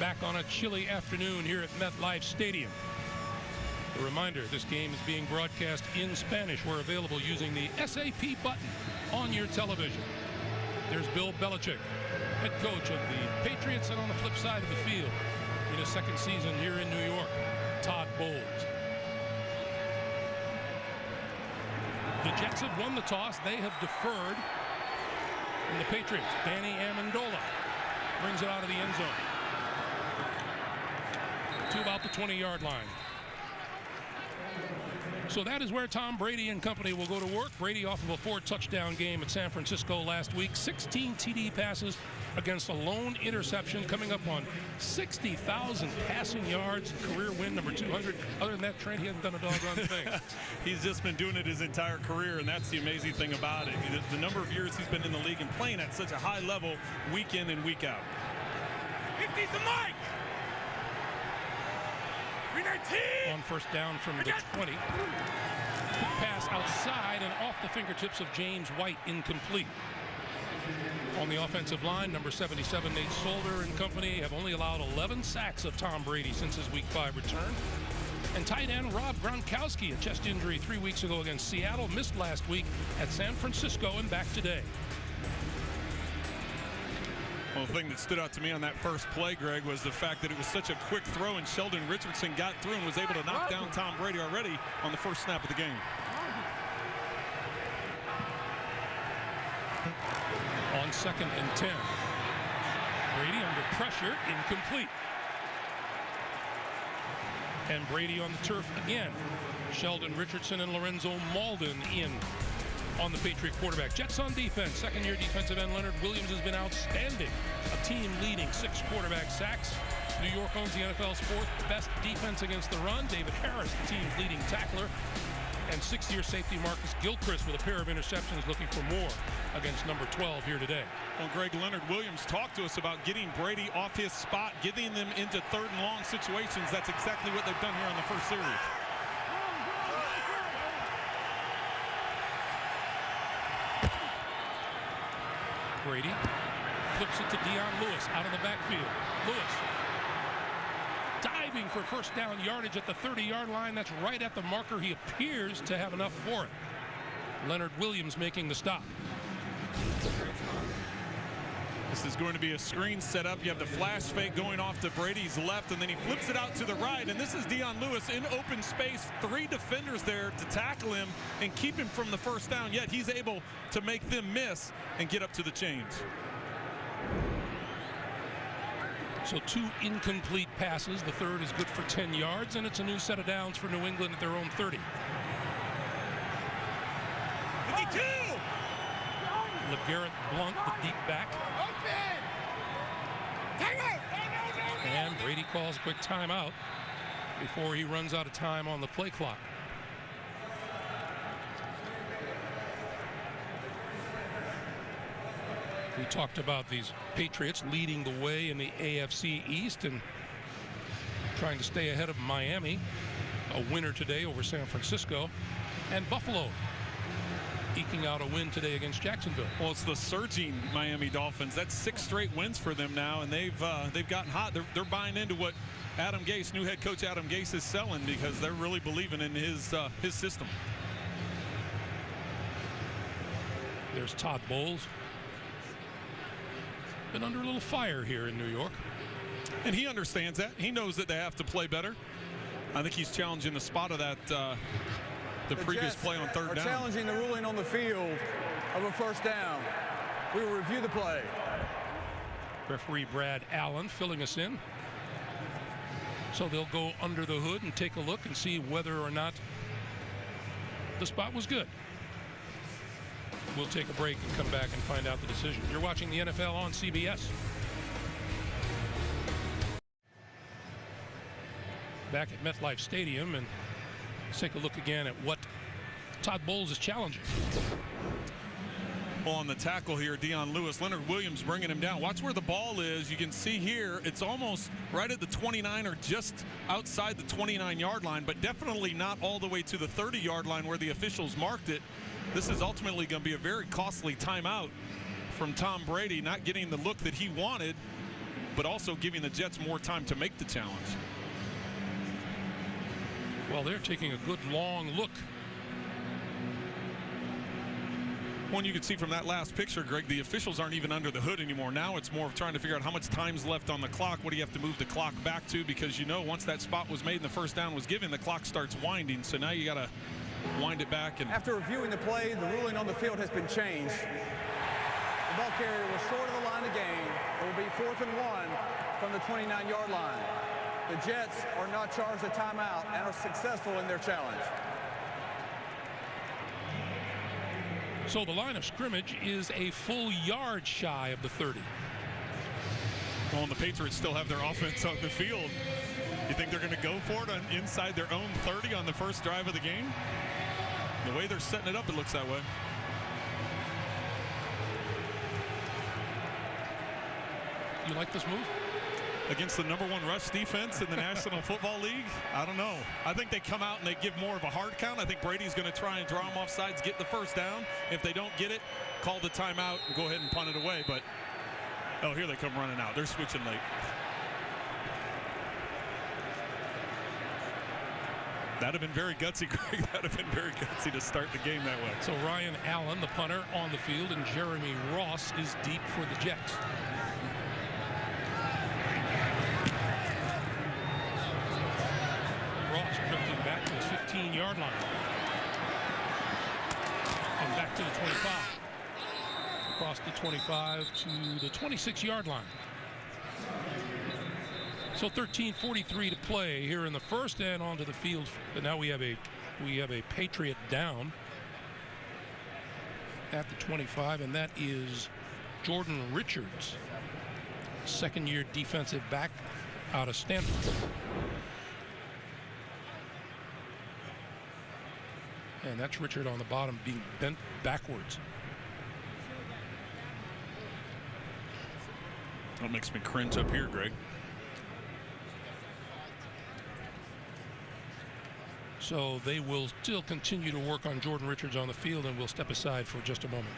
back on a chilly afternoon here at MetLife Stadium. A reminder, this game is being broadcast in Spanish. We're available using the SAP button on your television. There's Bill Belichick, head coach of the Patriots, and on the flip side of the field, in his second season here in New York, Todd Bowles. The Jets have won the toss. They have deferred. And the Patriots, Danny Amendola, brings it out of the end zone to about the 20-yard line. So that is where Tom Brady and company will go to work. Brady off of a 4-touchdown game at San Francisco last week. 16 TD passes against a lone interception, coming up on 60,000 passing yards. Career win number 200. Other than that, Trent, he hasn't done a doggone thing. He's just been doing it his entire career, and that's the amazing thing about it. The number of years he's been in the league and playing at such a high level week in and week out. 50's the mic! On first down from the 20. Quick pass outside and off the fingertips of James White, incomplete. On the offensive line, number 77, Nate Solder and company have only allowed 11 sacks of Tom Brady since his Week 5 return. And tight end Rob Gronkowski, a chest injury 3 weeks ago against Seattle, missed last week at San Francisco and back today. Well, the thing that stood out to me on that first play, Greg, was the fact that it was such a quick throw, and Sheldon Richardson got through and was able to knock down Tom Brady already on the first snap of the game. On 2nd and 10. Brady under pressure, incomplete. And Brady on the turf again. Sheldon Richardson and Lorenzo Malden in on the Patriot quarterback. Jets on defense. Second-year defensive end Leonard Williams has been outstanding. A team-leading 6 quarterback sacks. New York owns the NFL's 4th best defense against the run. David Harris, the team's leading tackler. And 6th-year safety Marcus Gilchrist with a pair of interceptions, looking for more against number 12 here today. Well, Greg, Leonard Williams talked to us about getting Brady off his spot, getting them into 3rd and long situations. That's exactly what they've done here on the first series. Brady flips it to Dion Lewis out of the backfield. Lewis diving for first down yardage at the 30-yard line. That's right at the marker. He appears to have enough for it. Leonard Williams making the stop. This is going to be a screen set up. You have the flash fake going off to Brady's left, and then he flips it out to the right. And this is Dion Lewis in open space. 3 defenders there to tackle him and keep him from the first down. Yet he's able to make them miss and get up to the chains. So 2 incomplete passes. The 3rd is good for 10 yards, and it's a new set of downs for New England at their own 30. 52! LeGarrette Blount, the deep back. And Brady calls a quick timeout before he runs out of time on the play clock. We talked about these Patriots leading the way in the AFC East and trying to stay ahead of Miami. A winner today over San Francisco. And Buffalo eking out a win today against Jacksonville. Well, it's the surging Miami Dolphins. That's 6 straight wins for them now, and they've gotten hot. They're buying into what Adam Gase, new head coach Adam Gase, is selling, because they're really believing in his system. There's Todd Bowles. Been under a little fire here in New York. And he understands that. He knows that they have to play better. I think he's challenging the spot of that the previous Jets play on 3rd down. Challenging the ruling on the field of a first down. We will review the play. Referee Brad Allen filling us in. So they'll go under the hood and take a look and see whether or not the spot was good. We'll take a break and come back and find out the decision. You're watching the NFL on CBS. Back at MetLife Stadium, and let's take a look again at what Todd Bowles is challenging. Well, on the tackle here, Dion Lewis, Leonard Williams bringing him down. Watch where the ball is. You can see here, it's almost right at the 29 or just outside the 29-yard line, but definitely not all the way to the 30-yard line where the officials marked it. This is ultimately going to be a very costly timeout from Tom Brady, not getting the look that he wanted. but also giving the Jets more time to make the challenge. Well, they're taking a good long look. One you can see from that last picture, Greg, the officials aren't even under the hood anymore. Now it's more of trying to figure out how much time's left on the clock. What do you have to move the clock back to? Because you know once that spot was made and the first down was given, the clock starts winding. So now you got to wind it back. And After reviewing the play, the ruling on the field has been changed. The ball carrier was short of the line of game. It will be 4th and 1 from the 29-yard line. The Jets are not charged a timeout and are successful in their challenge. So the line of scrimmage is a full yard shy of the 30. Well, and the Patriots still have their offense on the field. You think they're going to go for it on inside their own 30 on the first drive of the game? The way they're setting it up, it looks that way. You like this move? Against the #1 rush defense in the National Football League? I don't know. I think they come out and they give more of a hard count. I think Brady's going to try and draw them off sides, get the first down. If they don't get it, call the timeout and go ahead and punt it away. But, oh, here they come running out. They're switching late. That'd have been very gutsy, Greg. That'd have been very gutsy to start the game that way. So Ryan Allen, the punter, on the field, and Jeremy Ross is deep for the Jets. Ross drifting back to his 15-yard line. And back to the 25. Across the 25 to the 26-yard line. So 13:43 to play here in the first, and onto the field. But now we have a Patriot down at the 25, and that is Jordan Richards, second-year defensive back out of Stanford. And that's Richard on the bottom being bent backwards. That makes me cringe up here, Greg. So they will still continue to work on Jordan Richards on the field, and we'll step aside for just a moment.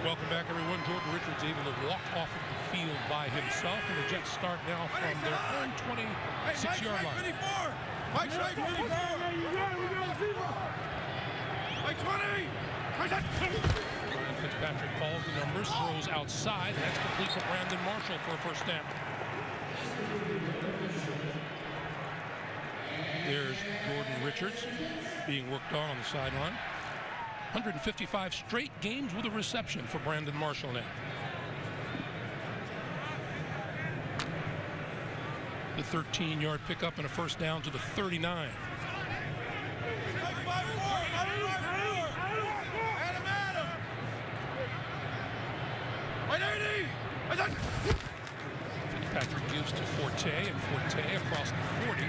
Welcome back, everyone. Jordan Richards able to walk off of the field by himself, and the Jets start now from their own 26-yard line. Mike's right, 54. Mike 20. Ryan Fitzpatrick calls the numbers, throws outside. That's complete for Brandon Marshall for a first down. There's Jordan Richards being worked on the sideline. 155 straight games with a reception for Brandon Marshall now. The 13-yard pickup and a first down to the 39. Fitzpatrick gives to Forte, and Forte across the 40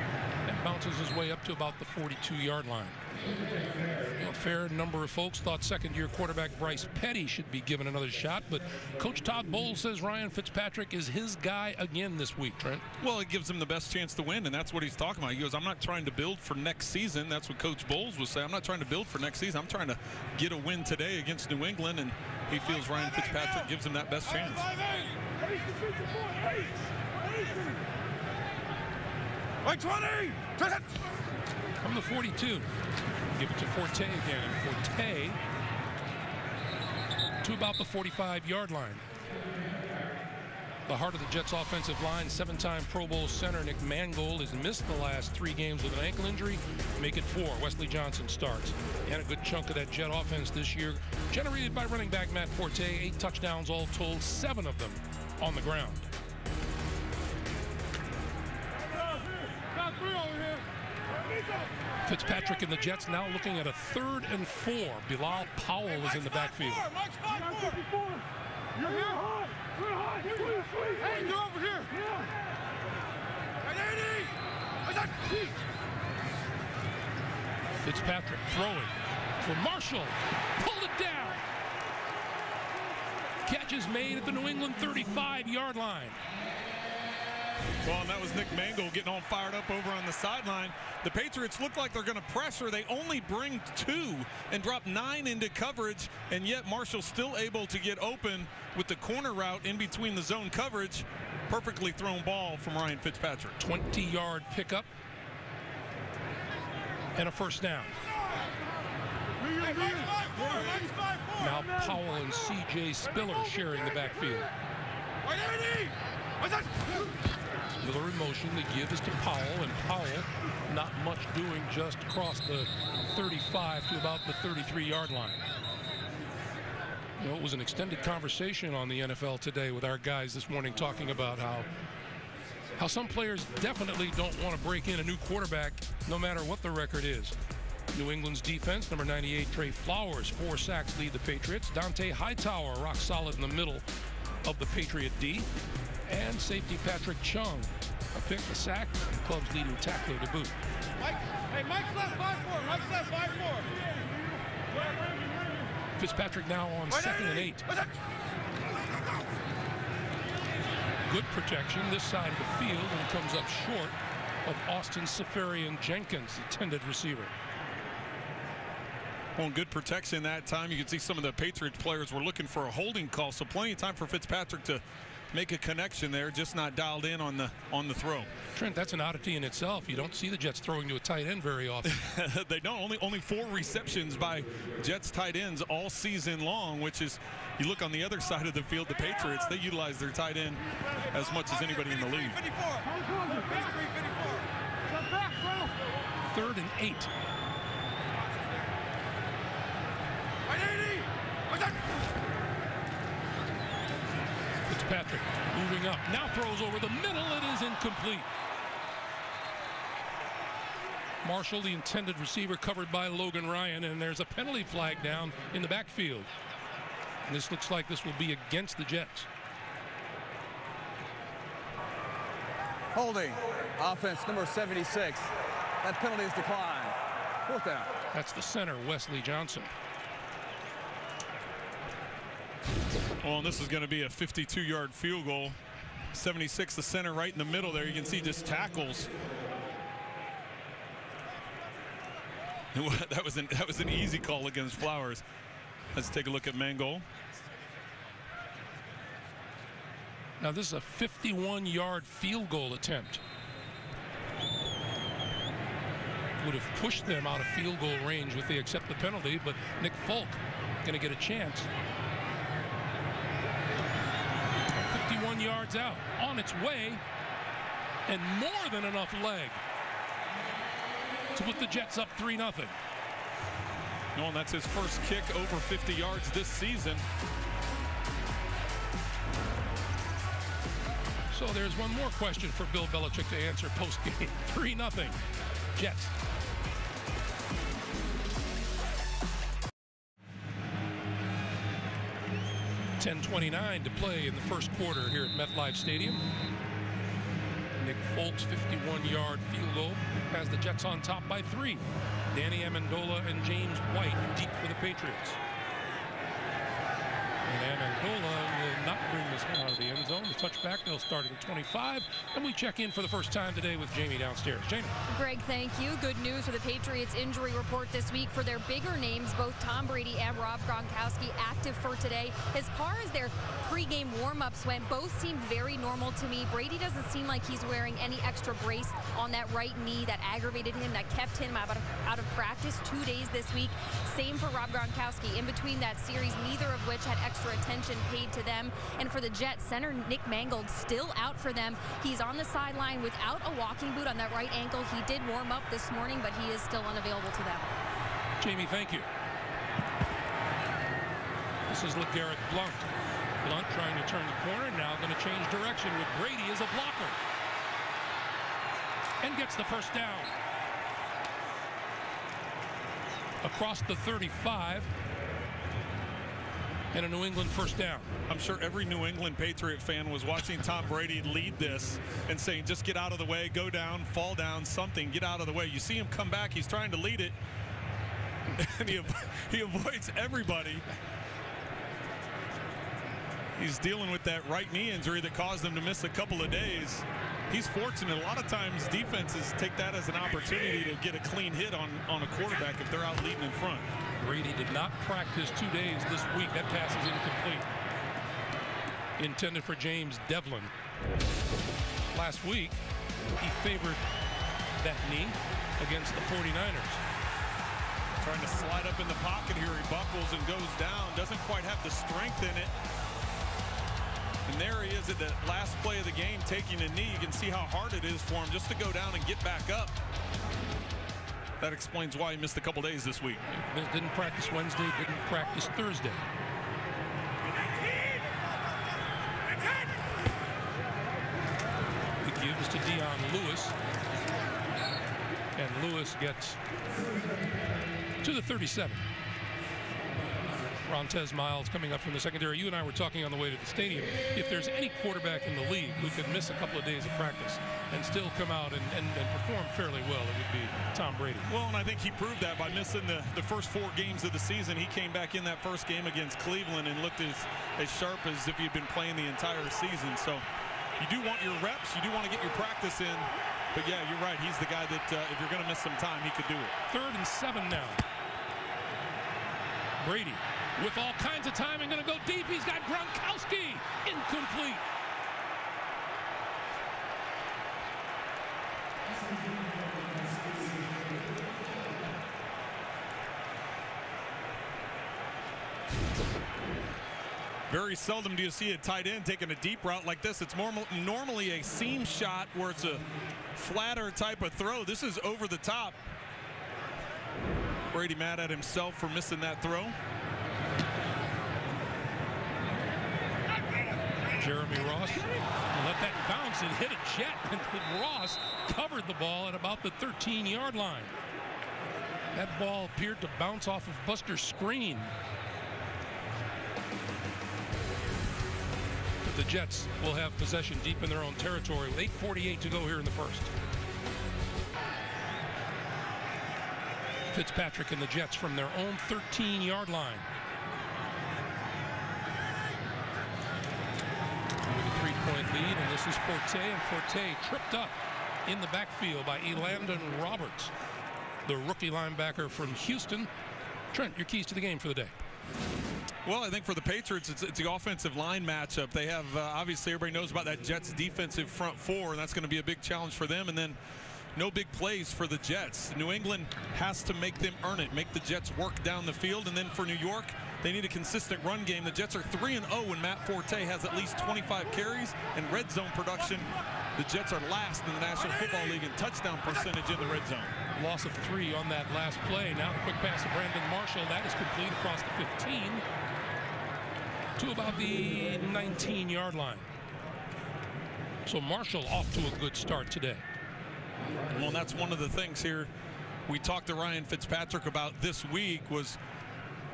and bounces his way up to about the 42-yard line. A fair number of folks thought second-year quarterback Bryce Petty should be given another shot, but Coach Todd Bowles says Ryan Fitzpatrick is his guy again this week, Trent. Well, it gives him the best chance to win, and that's what he's talking about. He goes, I'm not trying to build for next season. That's what Coach Bowles was saying. I'm not trying to build for next season. I'm trying to get a win today against New England, and he feels Ryan Fitzpatrick gives him that best chance. Mike 20. From the 42. Give it to Forte again. Forte to about the 45-yard line. The heart of the Jets offensive line, 7-time Pro Bowl center Nick Mangold has missed the last 3 games with an ankle injury. Make it 4. Wesley Johnson starts. And a good chunk of that Jet offense this year generated by running back Matt Forte. 8 touchdowns all told, 7 of them on the ground. Fitzpatrick and the Jets now looking at a 3rd and 4. Bilal Powell is in the backfield. You're here. Hey, you're over here. Fitzpatrick throwing for Marshall. Pulled it down. Catch is made at the New England 35-yard line. Well, and that was Nick Mangold getting all fired up over on the sideline. The Patriots look like they're going to pressure. They only bring 2 and drop 9 into coverage, and yet Marshall's still able to get open with the corner route in between the zone coverage. Perfectly thrown ball from Ryan Fitzpatrick. 20-yard pickup and a first down. Now Powell and C.J. Spiller sharing the backfield. Miller in motion. The give is to Powell, and Powell not much doing, just across the 35 to about the 33-yard line. You know, it was an extended conversation on the NFL Today with our guys this morning, talking about how some players definitely don't want to break in a new quarterback no matter what the record is. New England's defense, number 98, Trey Flowers, 4 sacks lead the Patriots. Dante Hightower rock solid in the middle of the Patriot D. And safety Patrick Chung, a pick, a sack, the club's leading tackler to boot. Mike's left 5-4. Mike's left 5-4. Fitzpatrick now on 2nd and 8. Good protection this side of the field, and comes up short of Austin Safarian Jenkins, intended receiver. Well, good protection that time. You can see some of the Patriots players were looking for a holding call, so plenty of time for Fitzpatrick to make a connection there, just not dialed in on the throw. Trent, that's an oddity in itself. You don't see the Jets throwing to a tight end very often. They don't. Only 4 receptions by Jets tight ends all season long, which is, you look on the other side of the field, the Patriots, they utilize their tight end as much as anybody in the league. 3rd and 8. Fitzpatrick moving up, now throws over the middle. It is incomplete. Marshall, the intended receiver, covered by Logan Ryan, and there's a penalty flag down in the backfield. And this looks like this will be against the Jets. Holding, offense number 76. That penalty is declined. 4th down. That's the center, Wesley Johnson. Well, and this is going to be a 52-yard field goal. 76, the center, right in the middle there. You can see just tackles. That was an easy call against Flowers. Let's take a look at Mangold. Now this is a 51-yard field goal attempt. Would have pushed them out of field goal range if they accept the penalty, but Nick Folk going to get a chance. 51 yards out, on its way, and more than enough leg to put the Jets up 3-0. No, and that's his first kick over 50 yards this season. So there's one more question for Bill Belichick to answer post-game. 3-0, Jets. .29 to play in the first quarter here at MetLife Stadium. Nick Folk's 51-yard field goal has the Jets on top by 3. Danny Amendola and James White deep for the Patriots. And Amendola will not bring this one out of the end zone. The touchback, they'll start at the 25. And we check in for the first time today with Jamie downstairs. Jamie. Greg, thank you. Good news for the Patriots injury report this week for their bigger names. Both Tom Brady and Rob Gronkowski active for today. As far as their pregame warm-ups went, both seemed very normal to me. Brady doesn't seem like he's wearing any extra brace on that right knee that aggravated him, that kept him out of practice 2 days this week. Same for Rob Gronkowski. In between that series, neither of which had extra attention paid to them. And for the Jets, center Nick Mangold still out for them. He's on the sideline without a walking boot on that right ankle. He did warm up this morning, but he is still unavailable to them. Jamie, thank you. This is LeGarrette Blount. Blount trying to turn the corner, now going to change direction with Brady as a blocker. And gets the first down. Across the 35. And a New England first down. I'm sure every New England Patriot fan was watching Tom Brady lead this and saying, just get out of the way, go down, fall down, something, get out of the way. You see him come back, he's trying to lead it, and he avoids everybody. He's dealing with that right knee injury that caused him to miss a couple of days. He's fortunate. A lot of times defenses take that as an opportunity to get a clean hit on a quarterback if they're out leading in front. Brady did not practice 2 days this week. That pass is incomplete. Intended for James Devlin. Last week, he favored that knee against the 49ers. Trying to slide up in the pocket here. He buckles and goes down. Doesn't quite have the strength in it. And there he is at the last play of the game taking a knee. You can see how hard it is for him just to go down and get back up. That explains why he missed a couple days this week. Didn't practice Wednesday, didn't practice Thursday. It gives to Dion Lewis. And Lewis gets to the 37. Rontez Miles coming up from the secondary. You and I were talking on the way to the stadium. If there's any quarterback in the league who could miss a couple of days of practice and still come out and perform fairly well, it would be Tom Brady. Well, and I think he proved that by missing the first 4 games of the season. He came back in that first game against Cleveland and looked as sharp as if he'd been playing the entire season. So you do want your reps. You do want to get your practice in. But, yeah, you're right. He's the guy that if you're going to miss some time, he could do it. 3rd and 7 now. Brady with all kinds of time and going to go deep. He's got Gronkowski. Incomplete. Very seldom do you see a tight end taking a deep route like this. It's normally a seam shot where it's a flatter type of throw. This is over the top. Brady mad at himself for missing that throw. Jeremy Ross let that bounce and hit a jet. And Ross covered the ball at about the 13-yard line. That ball appeared to bounce off of Buster's screen. But the Jets will have possession deep in their own territory with 8:48 to go here in the first. Fitzpatrick and the Jets from their own 13-yard line. With a 3-point lead, and this is Forte, and Forte tripped up in the backfield by Elandon Roberts, the rookie linebacker from Houston. Trent, your keys to the game for the day. Well, I think for the Patriots, it's the offensive line matchup. They have, obviously, everybody knows about that Jets defensive front 4, and that's going to be a big challenge for them. And then no big plays for the Jets. New England has to make them earn it, make the Jets work down the field. And then for New York, they need a consistent run game. The Jets are 3-0 when Matt Forte has at least 25 carries. And red zone production, the Jets are last in the National Football League in touchdown percentage in the red zone. Loss of 3 on that last play. Now the quick pass to Brandon Marshall. That is complete across the 15 to about the 19-yard line. So Marshall off to a good start today. Well, and that's one of the things here we talked to Ryan Fitzpatrick about this week was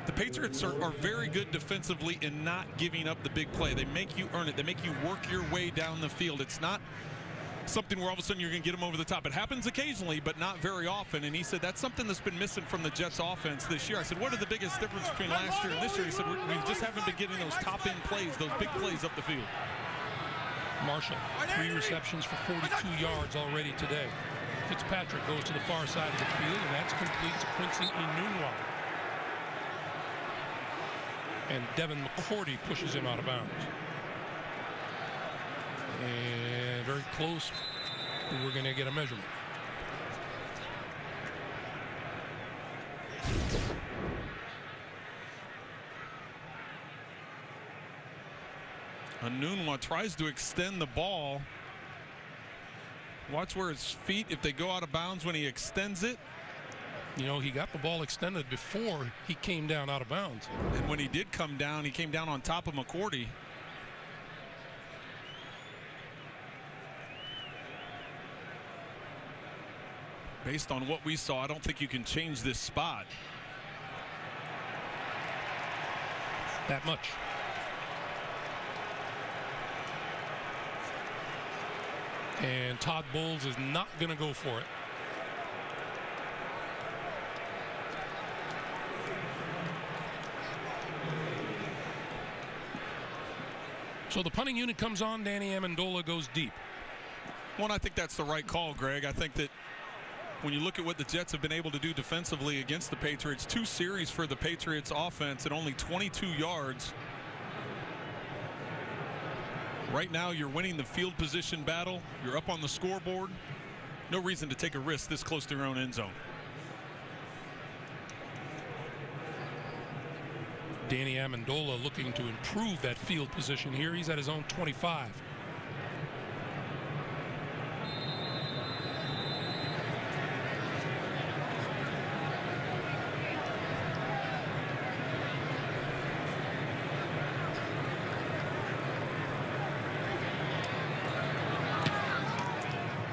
the Patriots are very good defensively in not giving up the big play. They make you earn it. They make you work your way down the field. It's not something where all of a sudden you're going to get them over the top. It happens occasionally, but not very often. And he said that's something that's been missing from the Jets offense this year. I said, what are the biggest difference between last year and this year? He said, we just haven't been getting those top-end plays, those big plays up the field. Marshall, 3 receptions for 42 yards already today. Fitzpatrick goes to the far side of the field, and that's complete to Quincy Enunwa. And Devin McCourty pushes him out of bounds. And very close. We're going to get a measurement. Enunwa tries to extend the ball. Watch where his feet, if they go out of bounds when he extends it. You know, he got the ball extended before he came down out of bounds. And when he did come down, he came down on top of McCourty. Based on what we saw, I don't think you can change this spot. That much. And Todd Bowles is not going to go for it. So the punting unit comes on. Danny Amendola goes deep. Well, and I think that's the right call, Greg. I think that when you look at what the Jets have been able to do defensively against the Patriots, 2 series for the Patriots offense at only 22 yards. Right now, you're winning the field position battle. You're up on the scoreboard. No reason to take a risk this close to your own end zone. Danny Amendola looking to improve that field position here. He's at his own 25.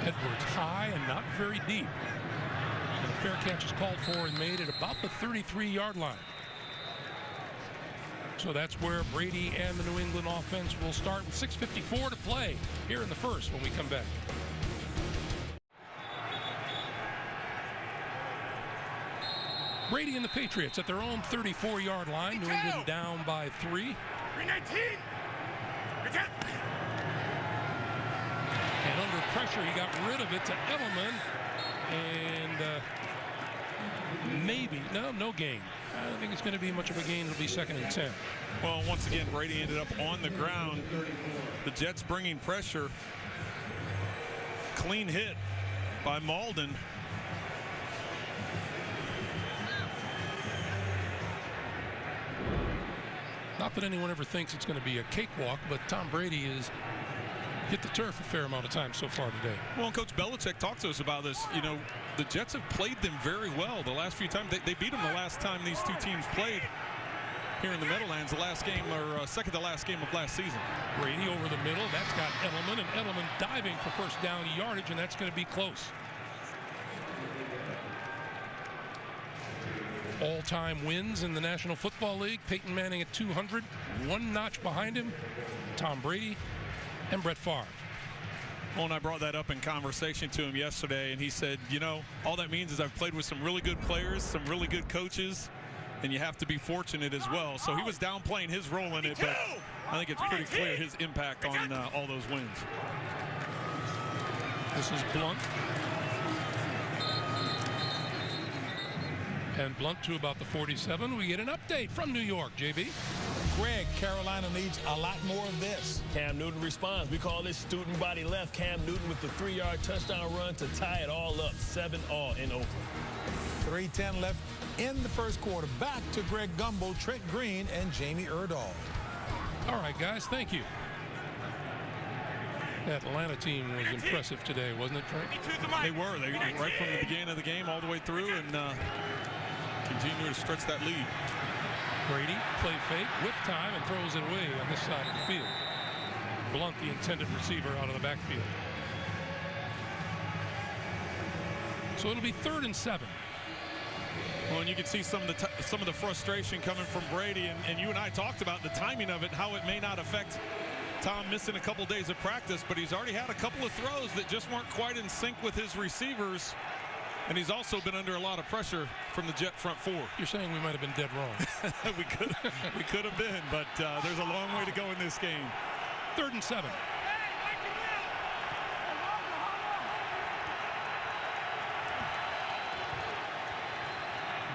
Edwards high and not very deep. And a fair catch is called for and made at about the 33-yard line. So that's where Brady and the New England offense will start with 6:54 to play here in the first when we come back. Brady and the Patriots at their own 34-yard line. New England down by 3. 319. And under pressure, he got rid of it to Edelman. And maybe, no gain. I don't think it's going to be much of a gain. It'll be 2nd and 10. Well, once again, Brady ended up on the ground. The Jets bringing pressure. Clean hit by Malden. Not that anyone ever thinks it's going to be a cakewalk, but Tom Brady has hit the turf a fair amount of times so far today. Well, Coach Belichick talked to us about this. You know, the Jets have played them very well the last few times. They beat them the last time these two teams played here in the Meadowlands, the last game, or second to last game of last season. Brady over the middle. That's got Edelman, and Edelman diving for first down yardage, and that's going to be close. All-time wins in the National Football League. Peyton Manning at 200. One notch behind him, Tom Brady and Brett Favre. Well, and I brought that up in conversation to him yesterday, and he said, you know, all that means is I've played with some really good players, some really good coaches, and you have to be fortunate as well. So he was downplaying his role in it, but I think it's pretty clear his impact on all those wins. This is Blunt. And Blunt to about the 47. We get an update from New York, JB. Greg, Carolina needs a lot more of this. Cam Newton responds. We call this student body left. Cam Newton with the 3-yard touchdown run to tie it all up. 7-all in Oakland. 3:10 left in the first quarter. Back to Greg Gumbel, Trent Green, and Jamie Erdahl. All right, guys, thank you. That Atlanta team was impressive today, wasn't it, Trent? They were. They right from the beginning of the game all the way through and continue to stretch that lead. Brady, play fake, with time, and throws it away on this side of the field. Blunt, the intended receiver, out of the backfield. So it'll be 3rd and 7. Well, and you can see some of the frustration coming from Brady, and you and I talked about the timing of it, how it may not affect Tom missing a couple days of practice, but he's already had a couple of throws that just weren't quite in sync with his receivers. And he's also been under a lot of pressure from the Jet front 4. You're saying we might have been dead wrong. we could have been, but there's a long way to go in this game. 3rd and 7.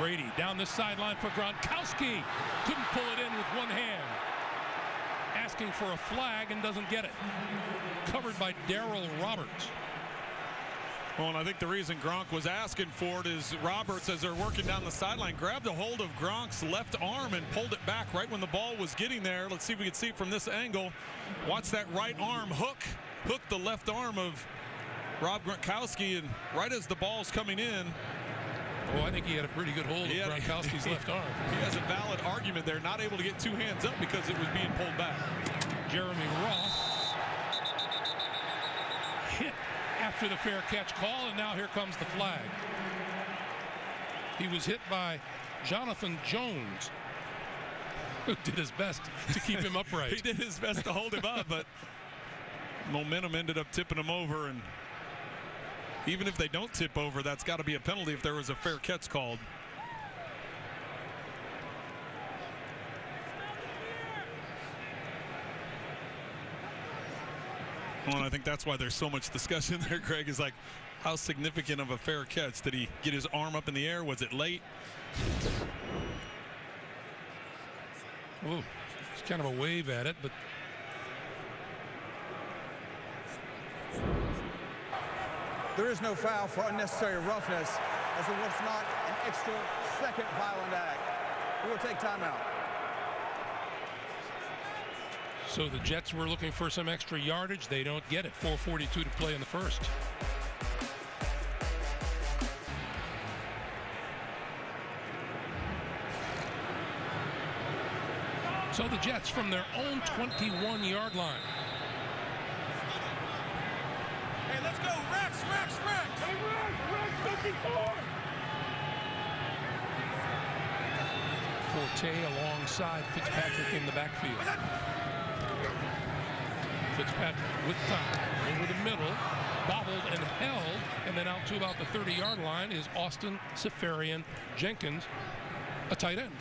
Brady down the sideline for Gronkowski. Couldn't pull it in with one hand. Asking for a flag and doesn't get it. Covered by Darrell Roberts. Well, and I think the reason Gronk was asking for it is Roberts, as they're working down the sideline, grabbed a hold of Gronk's left arm and pulled it back right when the ball was getting there. Let's see if we can see it from this angle. Watch that right arm hook the left arm of Rob Gronkowski, and right as the ball's coming in. Oh, I think he had a pretty good hold of Gronkowski's left arm. He has a valid argument there, not able to get 2 hands up because it was being pulled back. Jeremy Ross hit after the fair catch call, and now here comes the flag. He was hit by Jonathan Jones, who did his best to keep him upright. He did his best to hold him up, but momentum ended up tipping him over, and even if they don't tip over, that's got to be a penalty if there was a fair catch called. Well, and I think that's why there's so much discussion there, Greg, is like, how significant of a fair catch? Did he get his arm up in the air? Was it late? Oh, it's kind of a wave at it, but There is no foul for unnecessary roughness, as it was not an extra second violent act. We will take timeout. so the Jets were looking for some extra yardage. They don't get it. 4:42 to play in the first. So the Jets from their own 21-yard line. Hey, let's go. Rex. Hey, Rex, 54. Forte alongside Fitzpatrick in the backfield. Fitzpatrick with time over the middle, bobbled and held, and then out to about the 30-yard line is Austin Seferian Jenkins, a tight end.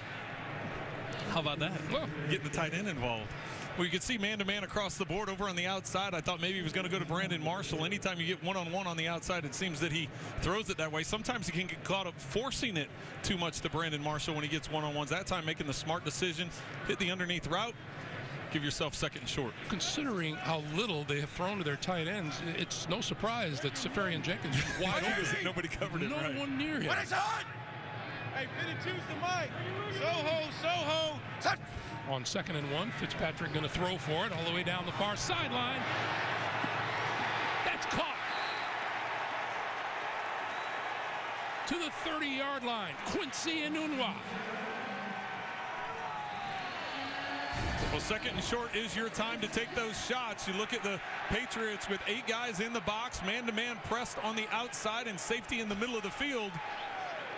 How about that? Well, getting the tight end involved. Well, you could see man-to-man across the board over on the outside. I thought maybe he was going to go to Brandon Marshall. Anytime you get one-on-one on the outside, it seems that he throws it that way. Sometimes he can get caught up forcing it too much to Brandon Marshall when he gets one-on-ones. That time making the smart decision, hit the underneath route, give yourself second and short. considering how little they have thrown to their tight ends, it's no surprise that Seferian Jenkins is wide open. Nobody covered it No right. one near him. What is on? Hey, Penny, choose the mic. Soho. Set. On 2nd and 1, Fitzpatrick going to throw for it all the way down the far sideline. That's caught. To the 30-yard line, Quincy Enunwa. Well, second and short is your time to take those shots. You look at the Patriots with 8 guys in the box, man-to-man pressed on the outside and safety in the middle of the field.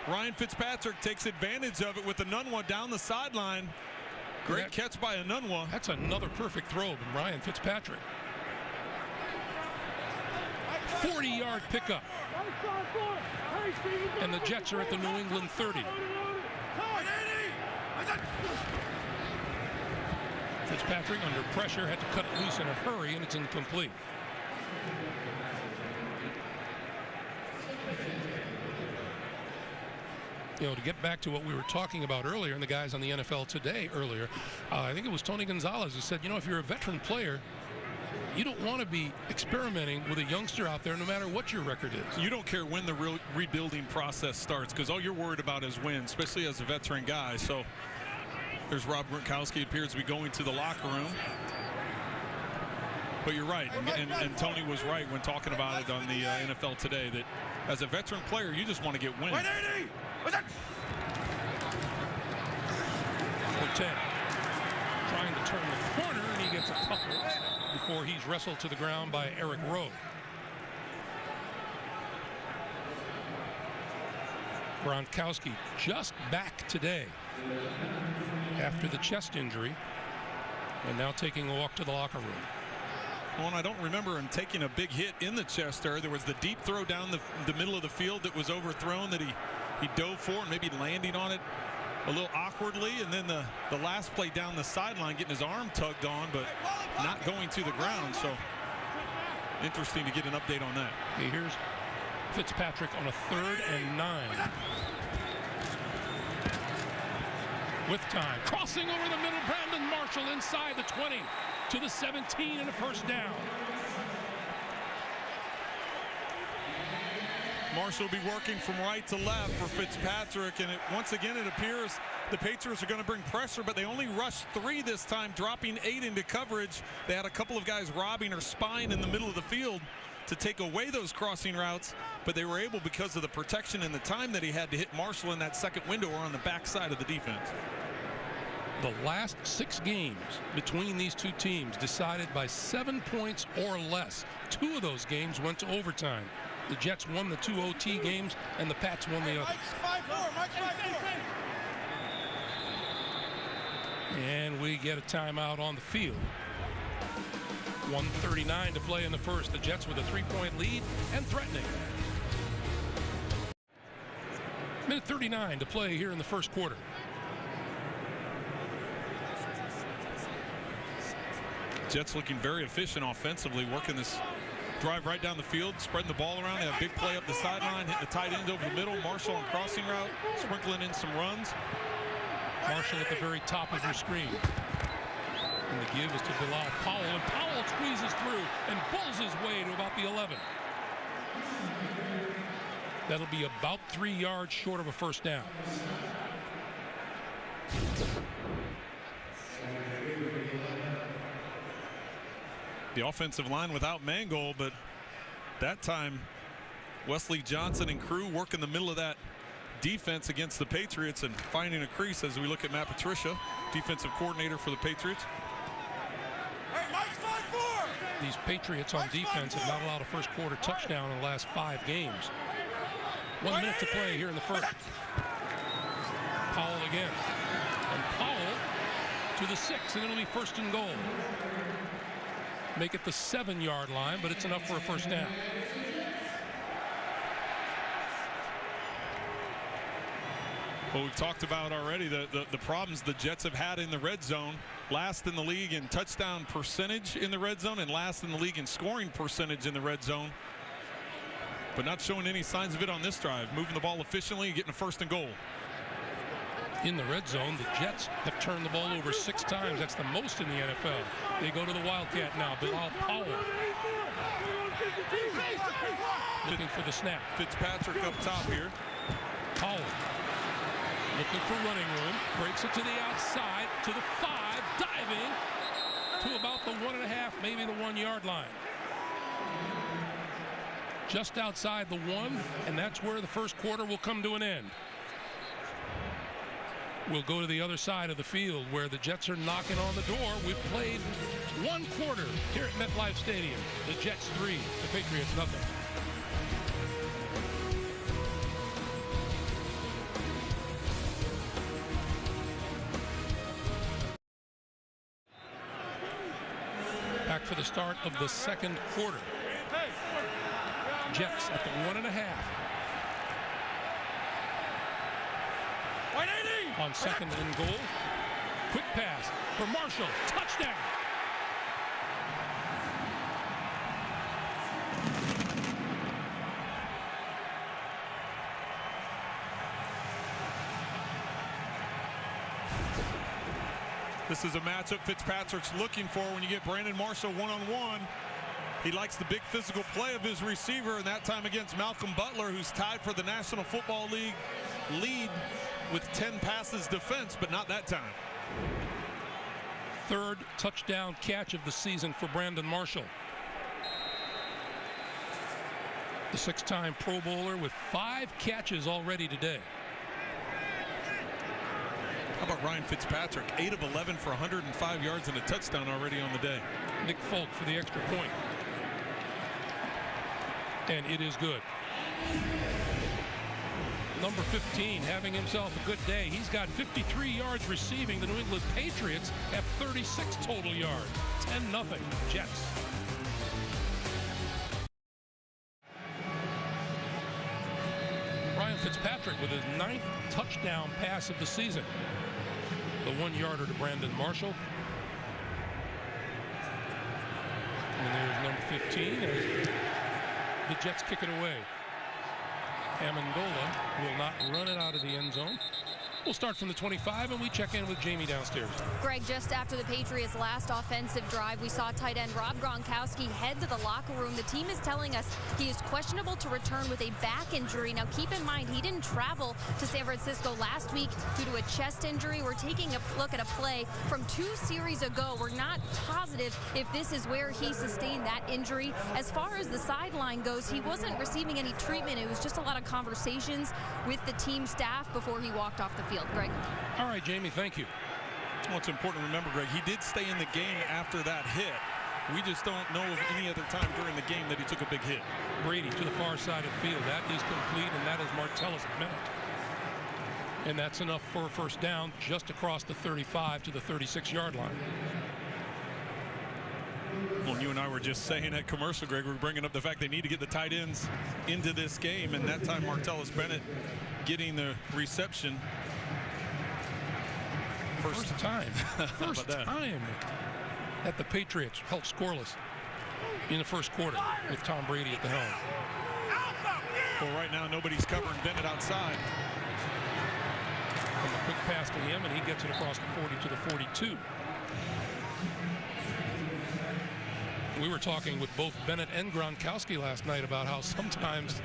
Ryan Fitzpatrick takes advantage of it with Enunwa down the sideline. Great catch by Enunwa. That's another perfect throw from Ryan Fitzpatrick. 40-yard pickup. And the Jets are at the New England 30. Fitzpatrick under pressure had to cut it loose in a hurry, and it's incomplete. You know, to get back to what we were talking about earlier and the guys on the NFL Today earlier, I think it was Tony Gonzalez who said, you know, if you're a veteran player, you don't want to be experimenting with a youngster out there no matter what your record is. You don't care when the real rebuilding process starts, because all you're worried about is wins, especially as a veteran guy. So there's Rob Gronkowski appears to be going to the locker room. But you're right, and Tony was right when talking about it on the NFL Today, that as a veteran player, you just want to get wins. Forte trying to turn the corner, and he gets a couple before he's wrestled to the ground by Eric Rowe. Gronkowski just back today after the chest injury, and now taking a walk to the locker room. Well, and I don't remember him taking a big hit in the chest there. There was the deep throw down the middle of the field that was overthrown that he dove for, and maybe landing on it a little awkwardly, and then the last play down the sideline getting his arm tugged on but not going to the ground. So interesting to get an update on that. Okay, here's Fitzpatrick on a 3rd and 9. With time, crossing over the middle, Brandon Marshall inside the 20 to the 17 and a first down. Marshall will be working from right to left for Fitzpatrick, and once again it appears the Patriots are going to bring pressure, but they only rushed 3 this time, dropping 8 into coverage. They had a couple of guys robbing or spying in the middle of the field to take away those crossing routes, but they were able, because of the protection and the time that he had, to hit Marshall in that second window or on the backside of the defense. The last 6 games between these two teams decided by 7 points or less. 2 of those games went to overtime. The Jets won the 2 OT games, and the Pats won the other. Mike's 5-4. And we get a timeout on the field. 1:39 to play in the first. The Jets with a 3-point lead and threatening. Minute 39 to play here in the first quarter. Jets looking very efficient offensively, working this drive right down the field, spreading the ball around. They have a big play up the sideline, hitting the tight end over the middle. Marshall on crossing route, sprinkling in some runs. Marshall at the very top of your screen. And the give is to Bilal Powell, and Powell squeezes through and pulls his way to about the 11. That'll be about 3 yards short of a first down. The offensive line without Mangold, but that time Wesley Johnson and crew work in the middle of that defense against the Patriots and finding a crease as we look at Matt Patricia, defensive coordinator for the Patriots. These Patriots on defense have not allowed a first quarter touchdown in the last 5 games. 1 minute to play here in the first. Powell again. And Powell to the 6, and it'll be first and goal. Make it the 7-yard line, but it's enough for a first down. Well, we've talked about already the problems the Jets have had in the red zone. Last in the league in touchdown percentage in the red zone and last in the league in scoring percentage in the red zone. But not showing any signs of it on this drive. Moving the ball efficiently and getting a first and goal. In the red zone, the Jets have turned the ball over 6 times. That's the most in the NFL. They go to the Wildcat now. Bilal Powell looking for the snap. Fitzpatrick up top here. Powell looking for running room. Breaks it to the outside, to the 5, diving to about the 1.5, maybe the 1-yard line. Just outside the 1, and that's where the first quarter will come to an end. We'll go to the other side of the field where the Jets are knocking on the door. We've played 1 quarter here at MetLife Stadium. The Jets 3, the Patriots nothing. Back for the start of the second quarter. Jets at the 1.5. On second and goal. Quick pass for Marshall. Touchdown. This is a matchup Fitzpatrick's looking for when you get Brandon Marshall one-on-one. He likes the big physical play of his receiver, and that time against Malcolm Butler, who's tied for the National Football League lead with 10 passes defense, but not that time. 3rd touchdown catch of the season for Brandon Marshall. The 6-time Pro Bowler with 5 catches already today. How about Ryan Fitzpatrick? 8 of 11 for 105 yards and a touchdown already on the day. Nick Folk for the extra point. And it is good. Number 15 having himself a good day. He's got 53 yards receiving. The New England Patriots have 36 total yards. 10-0 Jets. Ryan Fitzpatrick with his 9th touchdown pass of the season. The 1-yarder to Brandon Marshall. And there's number 15. And the Jets kick it away. Amendola will not run it out of the end zone. We'll start from the 25, and we check in with Jamie downstairs. Greg, just after the Patriots' last offensive drive, we saw tight end Rob Gronkowski head to the locker room. The team is telling us he is questionable to return with a back injury. Now, keep in mind, he didn't travel to San Francisco last week due to a chest injury. We're taking a look at a play from 2 series ago. We're not positive if this is where he sustained that injury. As far as the sideline goes, he wasn't receiving any treatment. It was just a lot of conversations with the team staff before he walked off the field. Greg. All right, Jamie, thank you. Well, it's important to remember, Greg, he did stay in the game after that hit. We just don't know of any other time during the game that he took a big hit. Brady to the far side of the field. That is complete, and that is Martellus Bennett. And that's enough for a first down just across the 35 to the 36-yard line. Well, you and I were just saying at commercial, Greg, we're bringing up the fact they need to get the tight ends into this game, and that time Martellus Bennett getting the reception. First time. First time. that the Patriots held scoreless in the first quarter with Tom Brady at the helm. Well, right now nobody's covering Bennett outside. And a quick pass to him, and he gets it across the 40 to the 42. We were talking with both Bennett and Gronkowski last night about how sometimes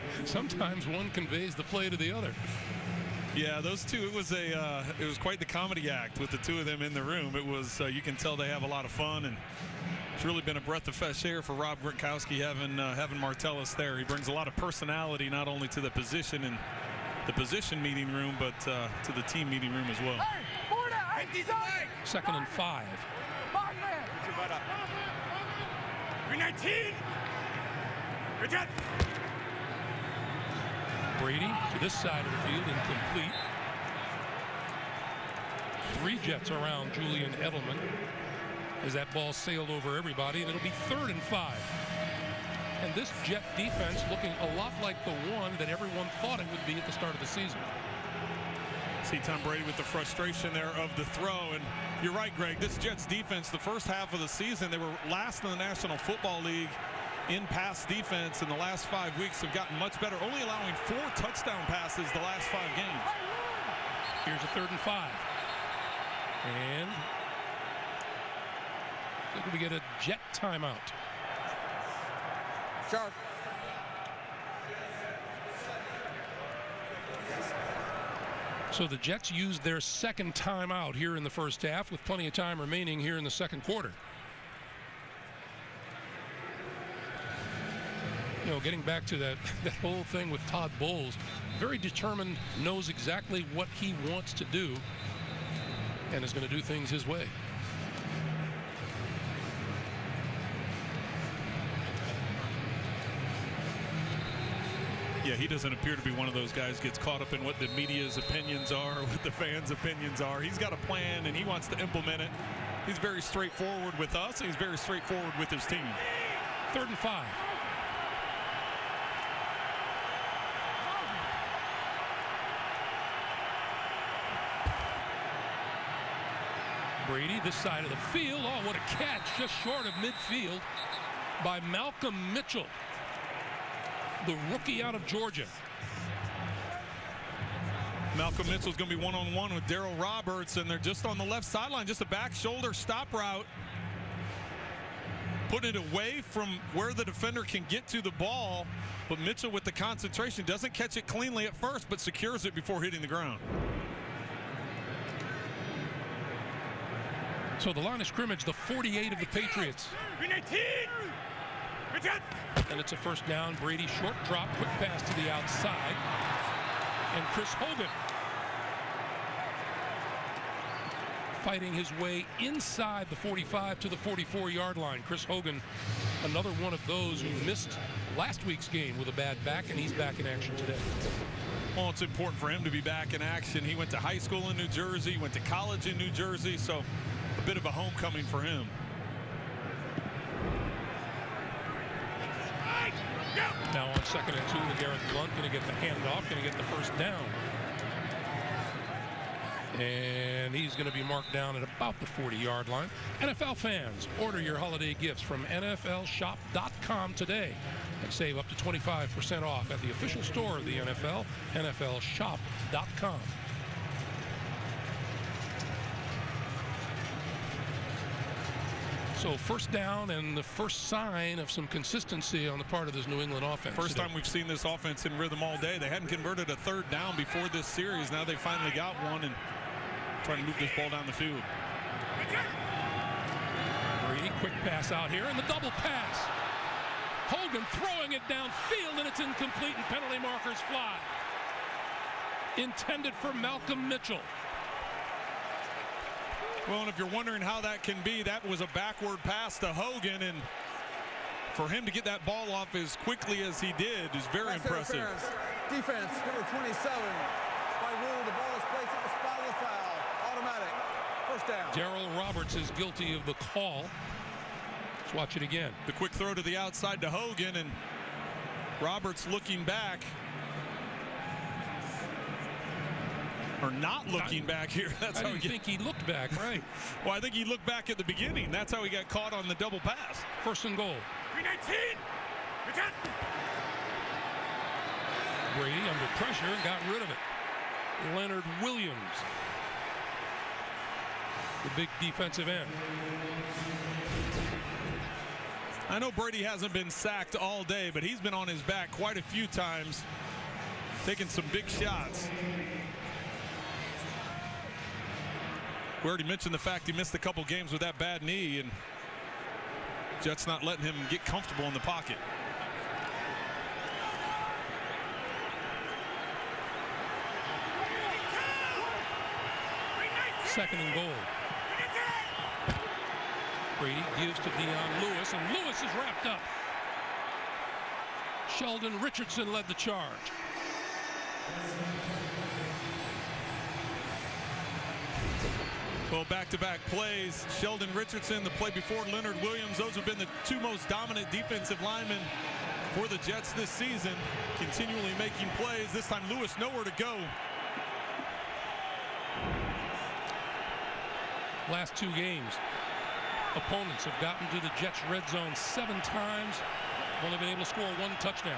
one conveys the play to the other. Yeah, those two, it was quite the comedy act with the two of them in the room. It was, you can tell they have a lot of fun, and it's really been a breath of fresh air for Rob Gronkowski having Martellus there. He brings a lot of personality not only to the position and the position meeting room, but to the team meeting room as well. Second and 5. 319. Brady to this side of the field, incomplete. 3 Jets around Julian Edelman as that ball sailed over everybody, and it'll be 3rd and 5. And this Jet defense looking a lot like the one that everyone thought it would be at the start of the season. See Tom Brady with the frustration there of the throw, and you're right, Greg. This Jets defense, the first half of the season, they were last in the National Football League in pass defense. In the last 5 weeks have gotten much better, only allowing 4 touchdown passes the last 5 games. Here's a 3rd and 5. And we get a Jet timeout. Sharp. So the Jets used their second timeout here in the first half with plenty of time remaining here in the second quarter. You know, getting back to that whole thing with Todd Bowles, very determined, knows exactly what he wants to do, and is going to do things his way. Yeah, he doesn't appear to be one of those guys gets caught up in what the media's opinions are, what the fans' opinions are. He's got a plan, and he wants to implement it. He's very straightforward with us, and he's very straightforward with his team. 3rd and 5. Brady, this side of the field. Oh, what a catch, just short of midfield by Malcolm Mitchell, the rookie out of Georgia. Malcolm Mitchell's going to be one-on-one with Darryl Roberts, and they're just on the left sideline, just a back shoulder stop route. Putting it away from where the defender can get to the ball, but Mitchell with the concentration doesn't catch it cleanly at first, but secures it before hitting the ground. So the line of scrimmage, the 48 of the Patriots. And it's a first down. Brady short drop, quick pass to the outside. And Chris Hogan fighting his way inside the 45 to the 44-yard line. Chris Hogan, another one of those who missed last week's game with a bad back, and he's back in action today. Well, it's important for him to be back in action. He went to high school in New Jersey, went to college in New Jersey, so a bit of a homecoming for him. Now on 2nd and 2, LeGarrette Blount going to get the handoff, going to get the first down. And he's going to be marked down at about the 40-yard line. NFL fans, order your holiday gifts from NFLshop.com today and save up to 25% off at the official store of the NFL, NFLshop.com. So first down and the first sign of some consistency on the part of this New England offense. First time we've seen this offense in rhythm all day. They hadn't converted a 3rd down before this series. Now they finally got one and trying to move this ball down the field. Brady, quick pass out here and the double pass. Hogan throwing it downfield, and it's incomplete, and penalty markers fly. Intended for Malcolm Mitchell. Well, and if you're wondering how that can be, that was a backward pass to Hogan, and for him to get that ball off as quickly as he did is very impressive. Defense, number 27. By rule, the ball is placed at the spot of the foul. Automatic. First down. Darryl Roberts is guilty of the call. Let's watch it again. The quick throw to the outside to Hogan, and Roberts looking back. or not looking back here. That's I how didn't think he looked back, right? Well, I think he looked back at the beginning. That's how he got caught on the double pass. 1st and goal. 319. Return. Brady under pressure and got rid of it. Leonard Williams, the big defensive end. I know Brady hasn't been sacked all day, but he's been on his back quite a few times, taking some big shots. We already mentioned the fact he missed a couple games with that bad knee, and Jets not letting him get comfortable in the pocket. Second and goal. Brady gives to Dion Lewis, and Lewis is wrapped up. Sheldon Richardson led the charge. Well, back-to-back plays. Sheldon Richardson, the play before Leonard Williams. Those have been the two most dominant defensive linemen for the Jets this season, continually making plays. This time Lewis nowhere to go. Last 2 games, opponents have gotten to the Jets' red zone 7 times. Only been able to score 1 touchdown.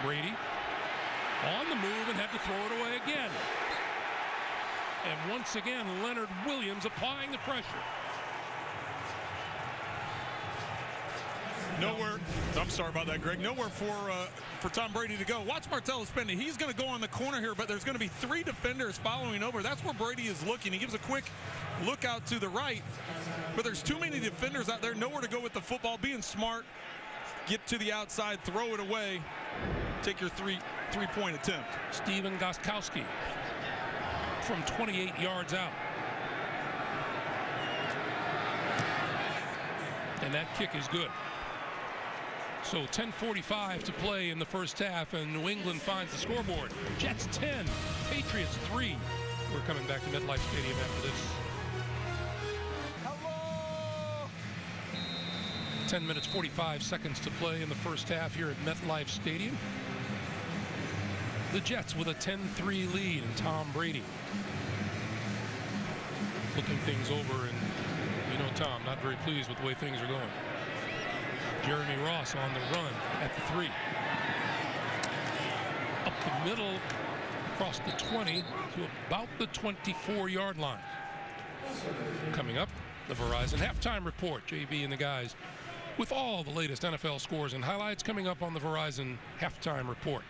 Brady on the move and had to throw it away again. And once again, Leonard Williams applying the pressure. Nowhere. I'm sorry about that, Greg. Nowhere for Tom Brady to go. Watch Martellus Penny. He's going to go on the corner here, but there's going to be 3 defenders following over. That's where Brady is looking. He gives a quick look out to the right, but there's too many defenders out there. Nowhere to go with the football. Being smart, get to the outside, throw it away, take your three-point attempt. Steven Gostkowski from 28 yards out. And that kick is good. So 10:45 to play in the first half, and New England finds the scoreboard. Jets 10, Patriots 3. We're coming back to MetLife Stadium after this. 10 minutes, 45 seconds to play in the first half here at MetLife Stadium. The Jets with a 10-3 lead, and Tom Brady looking things over, and you know Tom, not very pleased with the way things are going. Jeremy Ross on the run at the 3. Up the middle, across the 20 to about the 24-yard line. Coming up, the Verizon halftime report. JB and the guys with all the latest NFL scores and highlights coming up on the Verizon halftime report.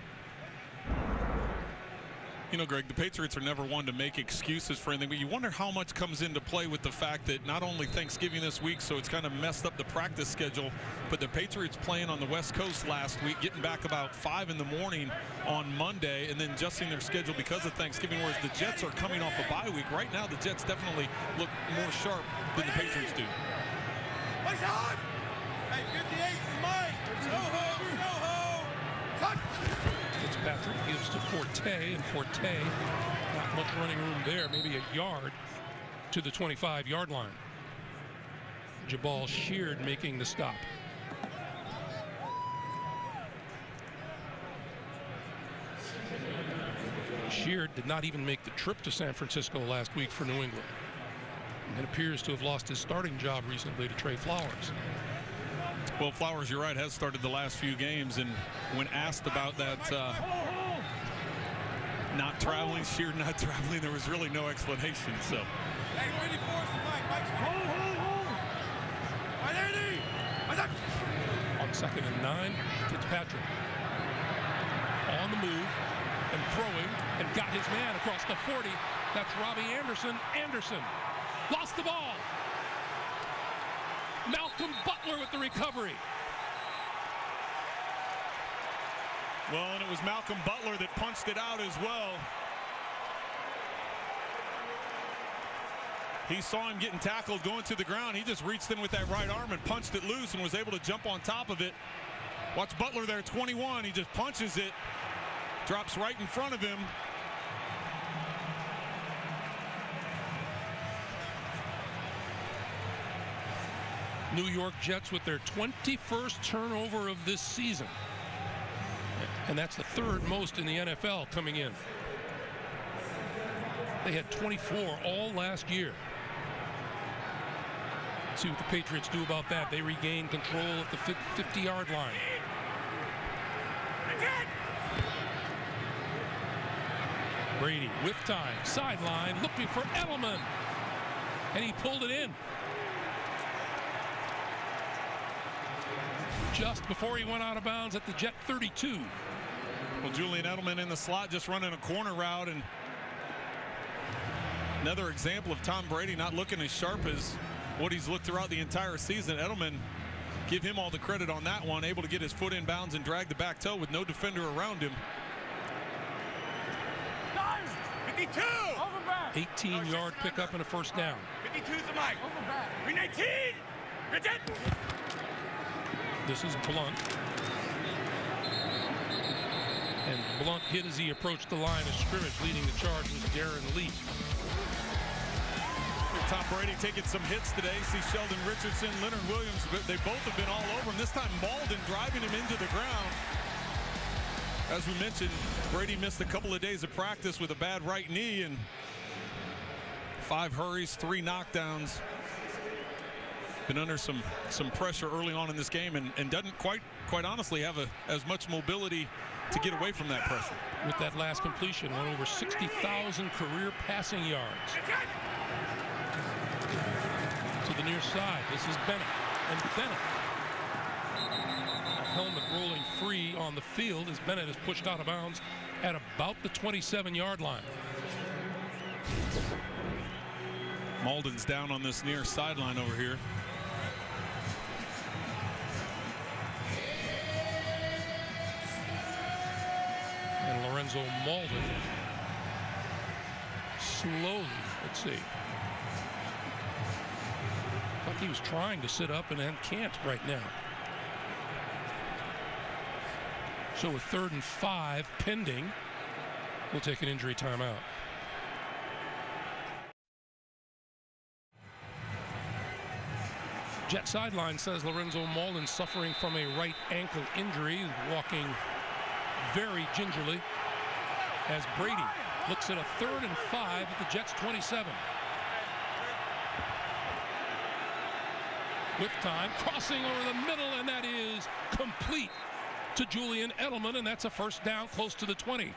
You know, Greg, the Patriots are never one to make excuses for anything, but you wonder how much comes into play with the fact that not only Thanksgiving this week, so it's kind of messed up the practice schedule, but the Patriots playing on the West Coast last week, getting back about 5 in the morning on Monday, and then adjusting their schedule because of Thanksgiving, whereas the Jets are coming off a bye week. Right now, the Jets definitely look more sharp than the Patriots do. What's on? Hey, 58 is Mike. Soho, Soho. Cut. Fitzpatrick gives to Forte, and Forte, not much running room there, maybe a yard to the 25-yard line. Jabal Sheard making the stop. Sheard did not even make the trip to San Francisco last week for New England, and appears to have lost his starting job recently to Trey Flowers. Well, Flowers, you're right, has started the last few games, and when asked about that not traveling, Sheard not traveling, there was really no explanation. So. Hey, 54 is Mike. Mike's On 2nd and 9, Fitzpatrick on the move and throwing, and got his man across the 40. That's Robbie Anderson. Anderson lost the ball. Malcolm Butler with the recovery. Well, and it was Malcolm Butler that punched it out as well. He saw him getting tackled going to the ground. He just reached in with that right arm and punched it loose and was able to jump on top of it. Watch Butler there, 21. He just punches it, drops right in front of him. New York Jets with their 21st turnover of this season. And that's the third most in the NFL coming in. They had 24 all last year. Let's see what the Patriots do about that. They regain control at the 50-yard line. Brady with time, sideline, looking for Edelman. And he pulled it in. Just before he went out of bounds at the Jet 32. Well, Julian Edelman in the slot just running a corner route, and another example of Tom Brady not looking as sharp as what he's looked throughout the entire season. Edelman, give him all the credit on that one, able to get his foot in bounds and drag the back toe with no defender around him. 52! 18-yard pickup and a first down. 52's the mic. 319! Bridget! This is Blunt. And Blunt hit as he approached the line of scrimmage. Leading the charge was Darren Lee. Tom Brady taking some hits today. See Sheldon Richardson, Leonard Williams, but they both have been all over him. This time Malden driving him into the ground. As we mentioned, Brady missed a couple of days of practice with a bad right knee, and 5 hurries, 3 knockdowns. Been under some pressure early on in this game, and doesn't quite honestly have as much mobility to get away from that pressure. With that last completion, went over 60,000 career passing yards. To the near side, this is Bennett, and Bennett. Helmet rolling free on the field as Bennett is pushed out of bounds at about the 27-yard line. Malden's down on this near sideline over here. And Lorenzo Malden slowly, let's see. Like he was trying to sit up and can't right now. So with 3rd and 5 pending, we'll take an injury timeout. Jet sideline says Lorenzo Malden suffering from a right ankle injury, walking very gingerly as Brady looks at a 3rd and 5 at the Jets 27. With time, crossing over the middle, and that is complete to Julian Edelman, and that's a first down close to the 20.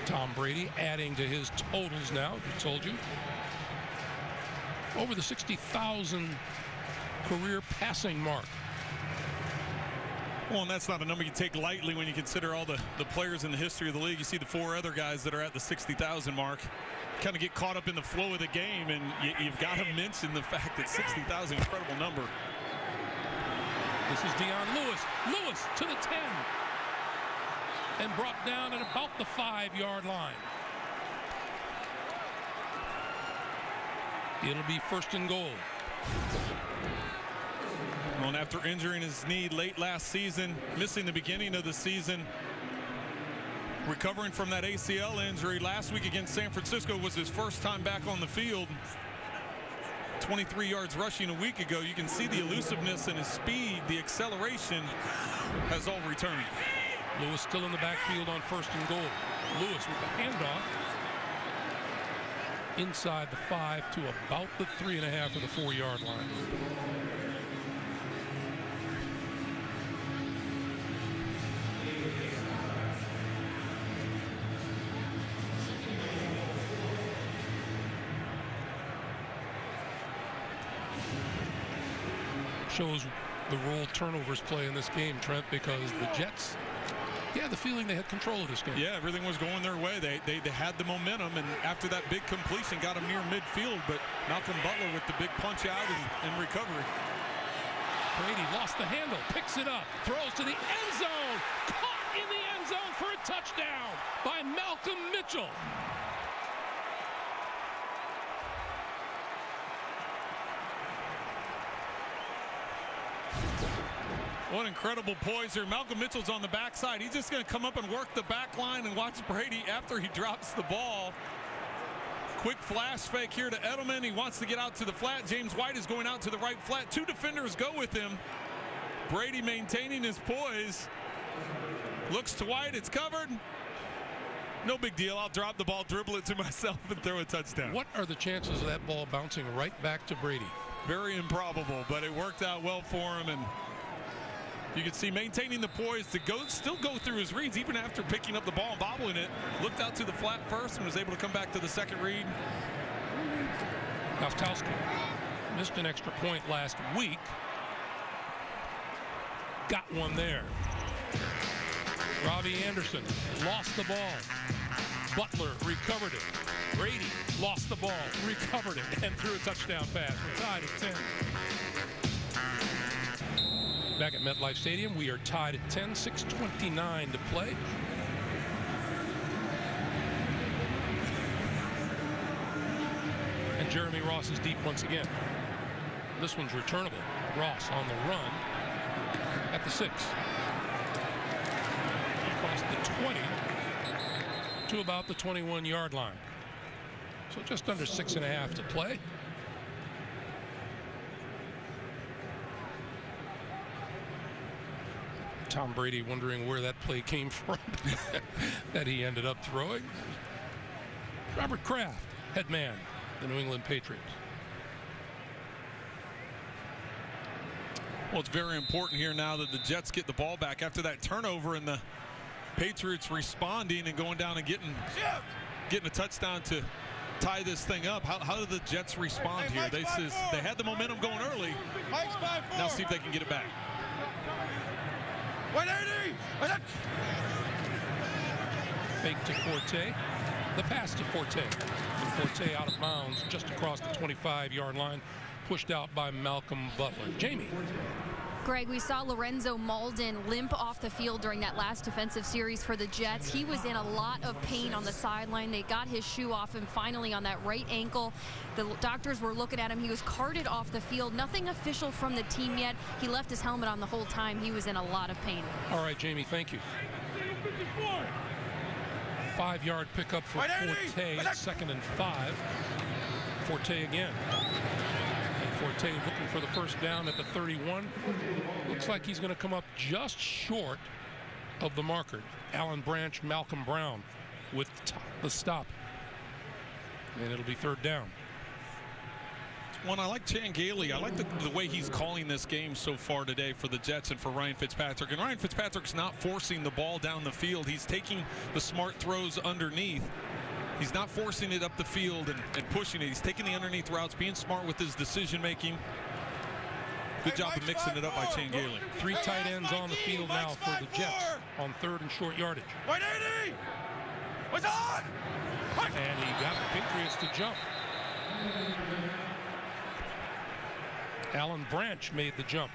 Tom Brady adding to his totals now, I told you. Over the 60,000 career passing mark. Well, and that's not a number you take lightly when you consider all the players in the history of the league. You see the 4 other guys that are at the 60,000 mark. Kind of get caught up in the flow of the game, and you've got to mention the fact that 60,000 incredible number. This is Dion Lewis. Lewis to the 10. And brought down at about the 5-yard line. It'll be 1st and goal. Well, and after injuring his knee late last season, missing the beginning of the season, recovering from that ACL injury last week against San Francisco was his first time back on the field. 23 yards rushing a week ago. You can see the elusiveness and his speed, the acceleration has all returned. Lewis still in the backfield on 1st and goal. Lewis with the handoff inside the 5 to about the 3.5 or the 4-yard line. Shows the role turnovers play in this game, Trent, because the Jets, they had the feeling they had control of this game. Yeah, everything was going their way. They had the momentum, and after that big completion, got them near midfield, but Malcolm Butler with the big punch out and recovery. Brady lost the handle, picks it up, throws to the end zone, caught in the end zone for a touchdown by Malcolm Mitchell. What incredible poise here. Malcolm Mitchell's on the backside. He's just going to come up and work the back line and watch Brady after he drops the ball. Quick flash fake here to Edelman. He wants to get out to the flat. James White is going out to the right flat. 2 defenders go with him. Brady maintaining his poise. Looks to White. It's covered. No big deal. I'll drop the ball, dribble it to myself, and throw a touchdown. What are the chances of that ball bouncing right back to Brady? Very improbable, but it worked out well for him. And you can see maintaining the poise to still go through his reads even after picking up the ball and bobbling it. Looked out to the flat first and was able to come back to the second read. Gostowski missed an extra point last week. Got one there. Robbie Anderson lost the ball. Butler recovered it. Brady lost the ball, recovered it, and threw a touchdown pass. We're tied at 10. Back at MetLife Stadium, we are tied at 10, 6:29 to play. And Jeremy Ross is deep once again. This one's returnable. Ross on the run at the 6. Across the 20 to about the 21-yard line. So just under 6.5 to play. Tom Brady wondering where that play came from that he ended up throwing. Robert Kraft, head man, the New England Patriots. Well, it's very important here now that the Jets get the ball back after that turnover and the Patriots responding and going down and getting a touchdown to tie this thing up. How did the Jets respond here? They had the momentum going early. Now see if they can get it back. 180. Fake to Forte. The pass to Forte. And Forte out of bounds just across the 25-yard line. Pushed out by Malcolm Butler. Jamie. Greg, we saw Lorenzo Malden limp off the field during that last defensive series for the Jets. He was in a lot of pain on the sideline. They got his shoe off him finally on that right ankle. The doctors were looking at him. He was carted off the field. Nothing official from the team yet. He left his helmet on the whole time. He was in a lot of pain. All right, Jamie, thank you. 5-yard pickup for Forte, 2nd and 5. Forte again. Forte looking for the first down at the 31. Looks like he's going to come up just short of the marker. Alan Branch, Malcolm Brown with the stop. And it'll be 3rd down. Well, I like Chan Gailey. I like the way he's calling this game so far today for the Jets and for Ryan Fitzpatrick. And Ryan Fitzpatrick's not forcing the ball down the field. He's taking the smart throws underneath. He's not forcing it up the field and pushing it. He's taking the underneath routes, being smart with his decision making. Good job of mixing it up by Chan Gailey. 3 tight ends on the field now for the Jets on 3rd and short yardage. 180. What's on? And he got the Patriots to jump. Alan Branch made the jump.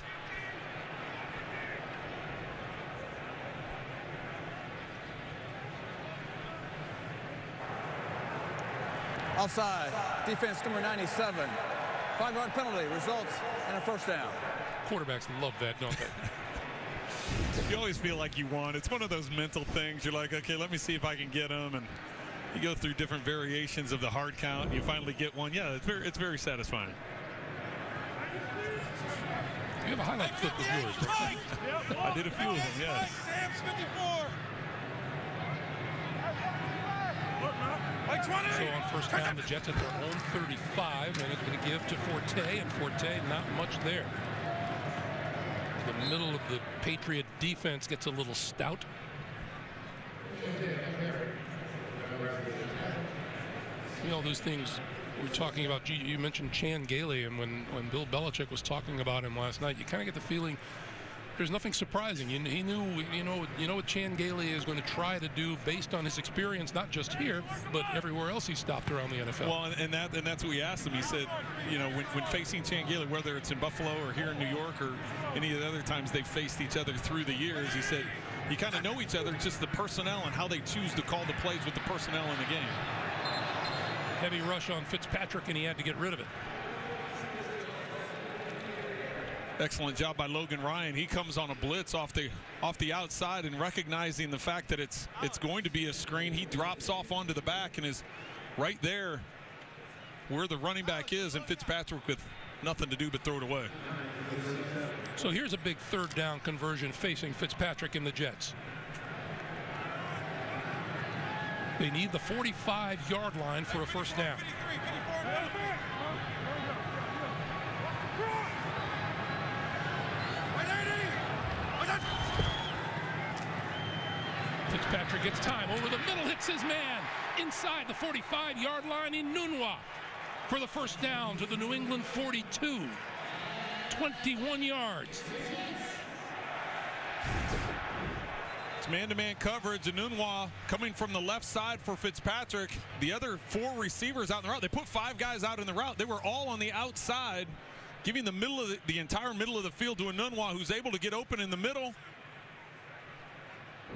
Offside. Defense number 97. 5-yard penalty results in a first down. Quarterbacks love that, don't they? You always feel like you won. It's one of those mental things. You're like, okay, let me see if I can get them. And you go through different variations of the hard count and you finally get one. Yeah, it's very satisfying. You have a highlight clip of yours, right? I did a few of them, yes. Sam's 54. So on first down, the Jets at their own 35, and it's going to give to Forte, and Forte not much there. The middle of the Patriot defense gets a little stout. You know, those things we're talking about. You mentioned Chan Gailey, and when Bill Belichick was talking about him last night, you kind of get the feeling there's nothing surprising. He knew, you know what Chan Gailey is going to try to do based on his experience, not just here, but everywhere else he stopped around the NFL. Well, and that's what we asked him. He said, you know, when facing Chan Gailey, whether it's in Buffalo or here in New York or any of the other times they've faced each other through the years, he said, you kind of know each other, just the personnel and how they choose to call the plays with the personnel in the game. Heavy rush on Fitzpatrick, and he had to get rid of it. Excellent job by Logan Ryan. He comes on a blitz off the outside, and recognizing the fact that it's going to be a screen, he drops off onto the back and is right there where the running back is, and Fitzpatrick with nothing to do but throw it away. So here's a big third down conversion facing Fitzpatrick and the Jets. They need the 45-yard line for a first down. Fitzpatrick gets time over the middle, hits his man inside the 45-yard line in Nunwa for the first down to the New England 42. 21 yards. It's man-to-man coverage. Nunwa coming from the left side for Fitzpatrick. The other 4 receivers out in the route. They put 5 guys out in the route. They were all on the outside, giving the entire middle of the field to Nunwa, who's able to get open in the middle.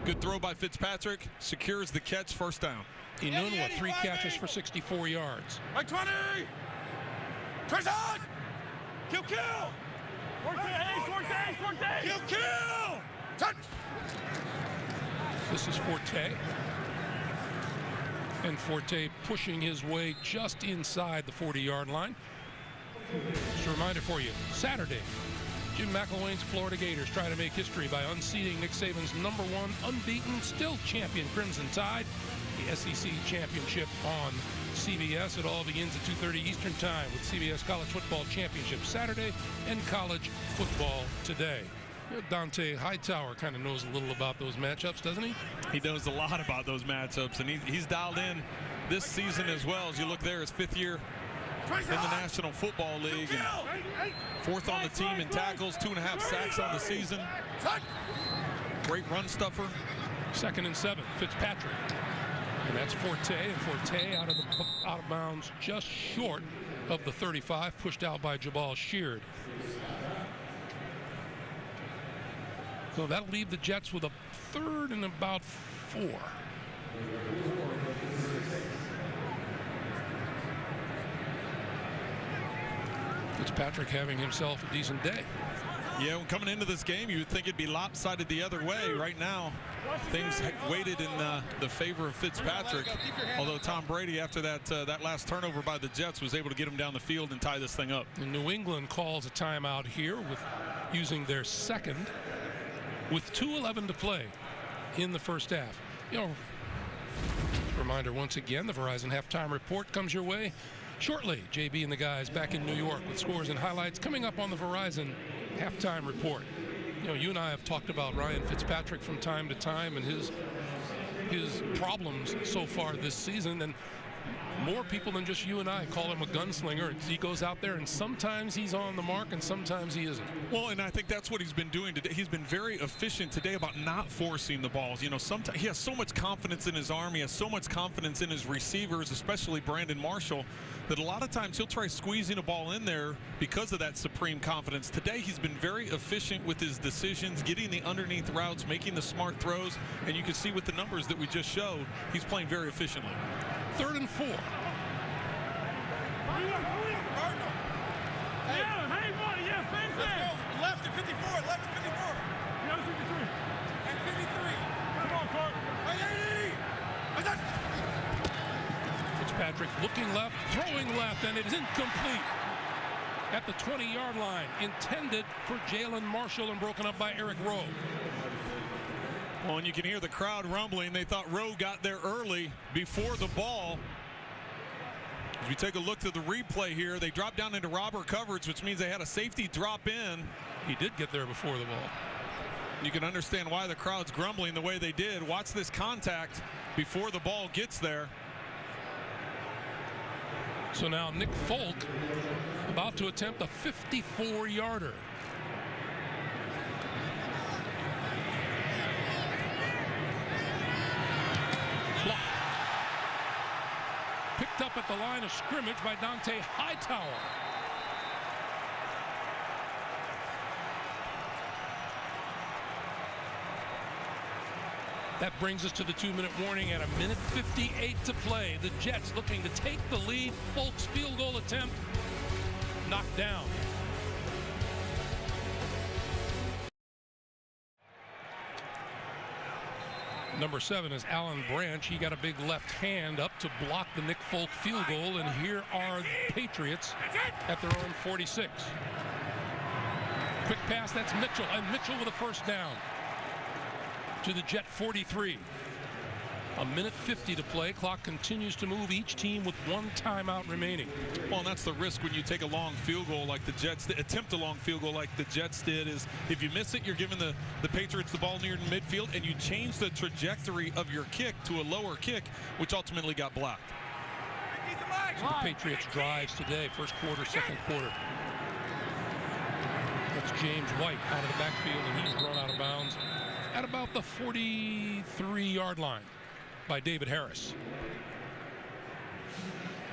Good throw by Fitzpatrick. Secures the catch, first down. Inunwa, 3 catches for 64 yards. Right 20! Turns on! Kill! Kill! Touch! This is Forte. And Forte pushing his way just inside the 40-yard line. Just a reminder for you, Saturday, Jim McElwain's Florida Gators try to make history by unseating Nick Saban's #1 unbeaten, still champion Crimson Tide. The SEC championship on CBS. It all begins at 2:30 Eastern Time with CBS College Football Championship Saturday and College Football Today. You know, Dante Hightower kind of knows a little about those matchups, doesn't he? He knows a lot about those matchups, and he's dialed in this season as well. As you look there, his 5th year in the National Football League, and 4th on the team in tackles, 2.5 sacks on the season. Great run stuffer. 2nd and 7, Fitzpatrick. And that's Forte, and Forte out of bounds just short of the 35, pushed out by Jabal Sheard. So that'll leave the Jets with a 3rd and about 4. Fitzpatrick having himself a decent day. Yeah, when coming into this game, you would think it'd be lopsided the other way. Right now, things weighted in the favor of Fitzpatrick. Although Tom Brady, after that last turnover by the Jets, was able to get him down the field and tie this thing up. And New England calls a timeout here with using their 2nd with 2:11 to play in the first half. You know, reminder once again, the Verizon halftime report comes your way shortly. JB and the guys back in New York with scores and highlights coming up on the Verizon halftime report. You know, you and I have talked about Ryan Fitzpatrick from time to time and his problems so far this season, and more people than just you and I call him a gunslinger. He goes out there and sometimes he's on the mark and sometimes he isn't. Well, and I think that's what he's been doing today. He's been very efficient today about not forcing the balls. You know, sometimes he has so much confidence in his arm. He has so much confidence in his receivers, especially Brandon Marshall, that a lot of times he'll try squeezing a ball in there because of that supreme confidence. Today he's been very efficient with his decisions, getting the underneath routes, making the smart throws, and you can see with the numbers that we just showed, he's playing very efficiently. 3rd and 4. Left to 54, left to 54. And 53. Come on, Clark. Right 80. Fitzpatrick looking left, throwing left, and it is incomplete at the 20-yard line. Intended for Jalen Marshall and broken up by Eric Rowe. Well, and you can hear the crowd rumbling. They thought Rowe got there early before the ball. As we take a look to the replay here, they dropped down into robber coverage, which means they had a safety drop in. He did get there before the ball. You can understand why the crowd's grumbling the way they did. Watch this contact before the ball gets there. So now Nick Folk about to attempt a 54-yarder. Picked up at the line of scrimmage by Dante Hightower. That brings us to the 2-minute warning at 1:58 to play. The Jets looking to take the lead. Folk's field goal attempt knocked down. Number 7 is Alan Branch. He got a big left hand up to block the Nick Folk field goal, and here are the Patriots at their own 46. Quick pass, that's Mitchell, and Mitchell with a first down to the Jet 43. A minute 50 to play. Clock continues to move. Each team with one timeout remaining. Well, and that's the risk when you take a long field goal like the Jets, attempt a long field goal like the Jets did, is if you miss it, you're giving the Patriots the ball near midfield, and you change the trajectory of your kick to a lower kick, which ultimately got blocked. So the Patriots drives today, first quarter, second quarter. That's James White out of the backfield, and he's run out of bounds at about the 43-yard line by David Harris.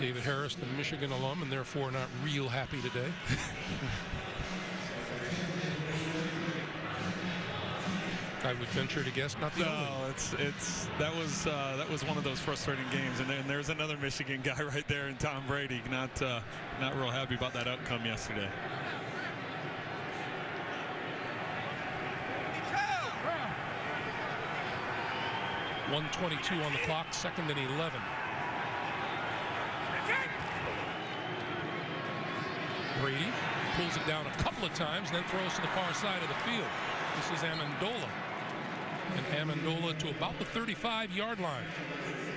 David Harris, the Michigan alum, and therefore not real happy today. I would venture to guess not the only. That was one of those frustrating games, and there's another Michigan guy right there in Tom Brady, not real happy about that outcome yesterday. .122 on the clock, 2nd and 11. Brady pulls it down a couple of times, then throws to the far side of the field. This is Amendola. And Amendola to about the 35-yard line.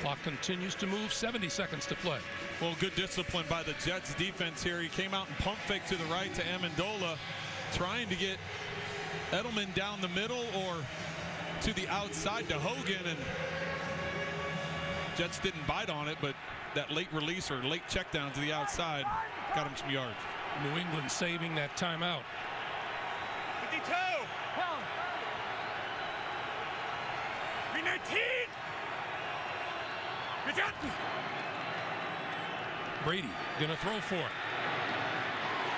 Clock continues to move, 70 seconds to play. Well, good discipline by the Jets defense here. He came out and pump fake to the right to Amendola, trying to get Edelman down the middle or to the outside to Hogan, and Jets didn't bite on it, but that late release or late check down to the outside got him some yards. New England saving that timeout. 52. 19. Brady gonna throw for it.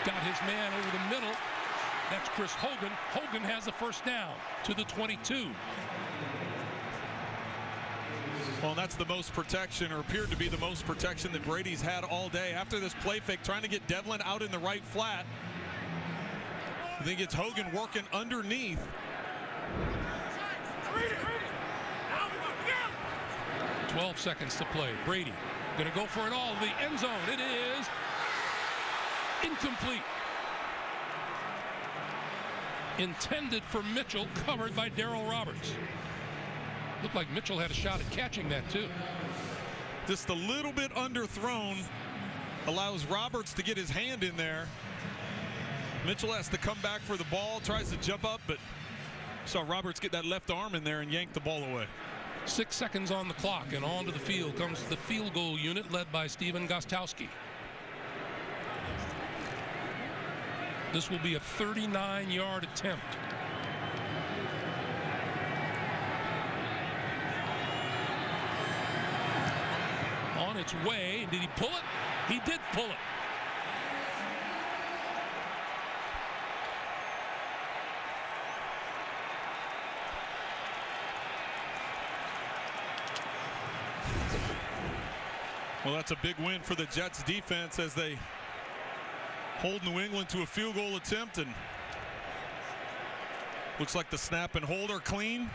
Got his man over the middle. That's Chris Hogan. Hogan has a first down to the 22. Well, that's the most protection, or appeared to be the most protection that Brady's had all day. After this play fake, trying to get Devlin out in the right flat. I think it's Hogan working underneath. 12 seconds to play. Brady gonna go for it all. The end zone. It is incomplete. Intended for Mitchell, covered by Darrell Roberts. Looked like Mitchell had a shot at catching that too. Just a little bit underthrown, allows Roberts to get his hand in there. Mitchell has to come back for the ball, tries to jump up, but saw Roberts get that left arm in there and yank the ball away. 6 seconds on the clock, and onto the field comes the field goal unit led by Steven Gostkowski. This will be a 39-yard attempt. On its way. Did he pull it? He did pull it. Well, that's a big win for the Jets defense as they hold New England to a field goal attempt, and looks like the snap and hold are clean.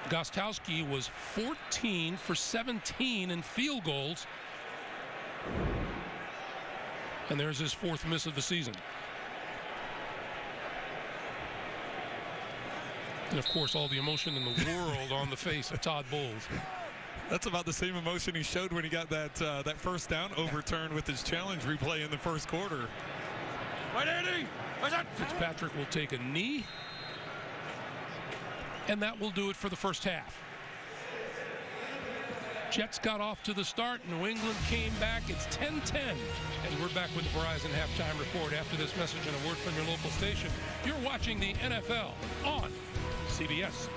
Gostkowski was 14 for 17 in field goals. And there's his 4th miss of the season. And of course, all the emotion in the world on the face of Todd Bowles. That's about the same emotion he showed when he got that first down overturned with his challenge replay in the first quarter. Fitzpatrick will take a knee, and that will do it for the first half. Jets got off to the start. New England came back. It's 10-10, and we're back with the Verizon halftime report after this message and a word from your local station. You're watching the NFL on CBS.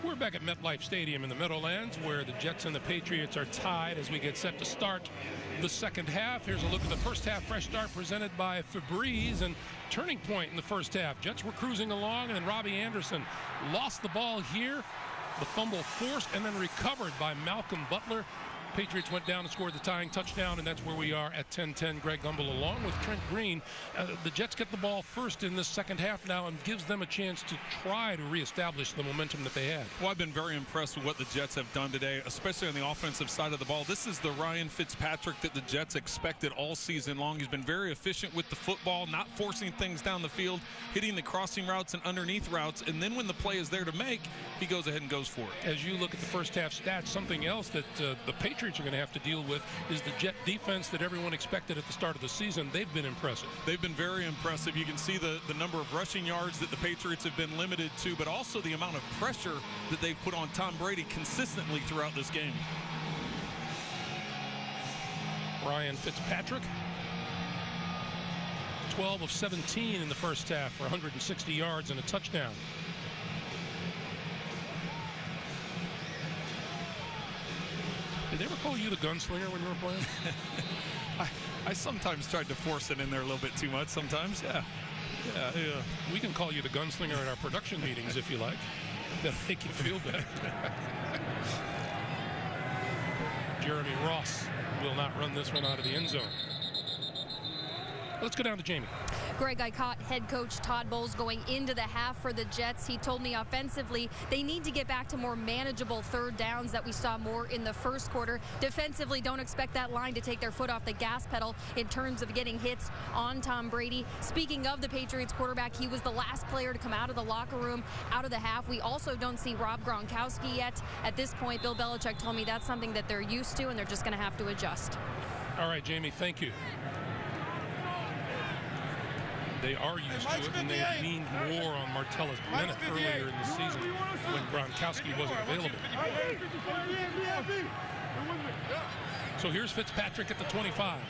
We're back at MetLife Stadium in the Meadowlands, where the Jets and the Patriots are tied as we get set to start the second half. Here's a look at the first half fresh start presented by Febreze, and turning point in the first half. Jets were cruising along, and then Robbie Anderson lost the ball here. The fumble forced and then recovered by Malcolm Butler. Patriots went down and scored the tying touchdown, and that's where we are at 10-10. Greg Gumbel along with Trent Green. The Jets get the ball first in this second half now and gives them a chance to try to reestablish the momentum that they had. Well, I've been very impressed with what the Jets have done today, especially on the offensive side of the ball. This is the Ryan Fitzpatrick that the Jets expected all season long. He's been very efficient with the football, not forcing things down the field, hitting the crossing routes and underneath routes, and then when the play is there to make, he goes ahead and goes for it. As you look at the first half stats, something else that the Patriots are going to have to deal with is the Jet defense that everyone expected at the start of the season. They've been impressive. They've been very impressive. You can see the number of rushing yards that the Patriots have been limited to, but also the amount of pressure that they've put on Tom Brady consistently throughout this game. Ryan Fitzpatrick, 12 of 17 in the first half for 160 yards and a touchdown. Did they ever call you the gunslinger when you were playing? I sometimes tried to force it in there a little bit too much sometimes, yeah. We can call you the gunslinger at our production meetings if you like. That'll make you feel better. Jeremy Ross will not run this one out of the end zone. Let's go down to Jamie. Greg, I caught head coach Todd Bowles going into the half for the Jets. He told me offensively they need to get back to more manageable third downs that we saw more in the first quarter. Defensively, don't expect that line to take their foot off the gas pedal in terms of getting hits on Tom Brady. Speaking of the Patriots quarterback, he was the last player to come out of the locker room, out of the half. We also don't see Rob Gronkowski yet. At this point, Bill Belichick told me that's something that they're used to, and they're just going to have to adjust. All right, Jamie, thank you. They are used to it, and they leaned more on Martellus Bennett earlier in the season when Gronkowski wasn't available. So here's Fitzpatrick at the 25.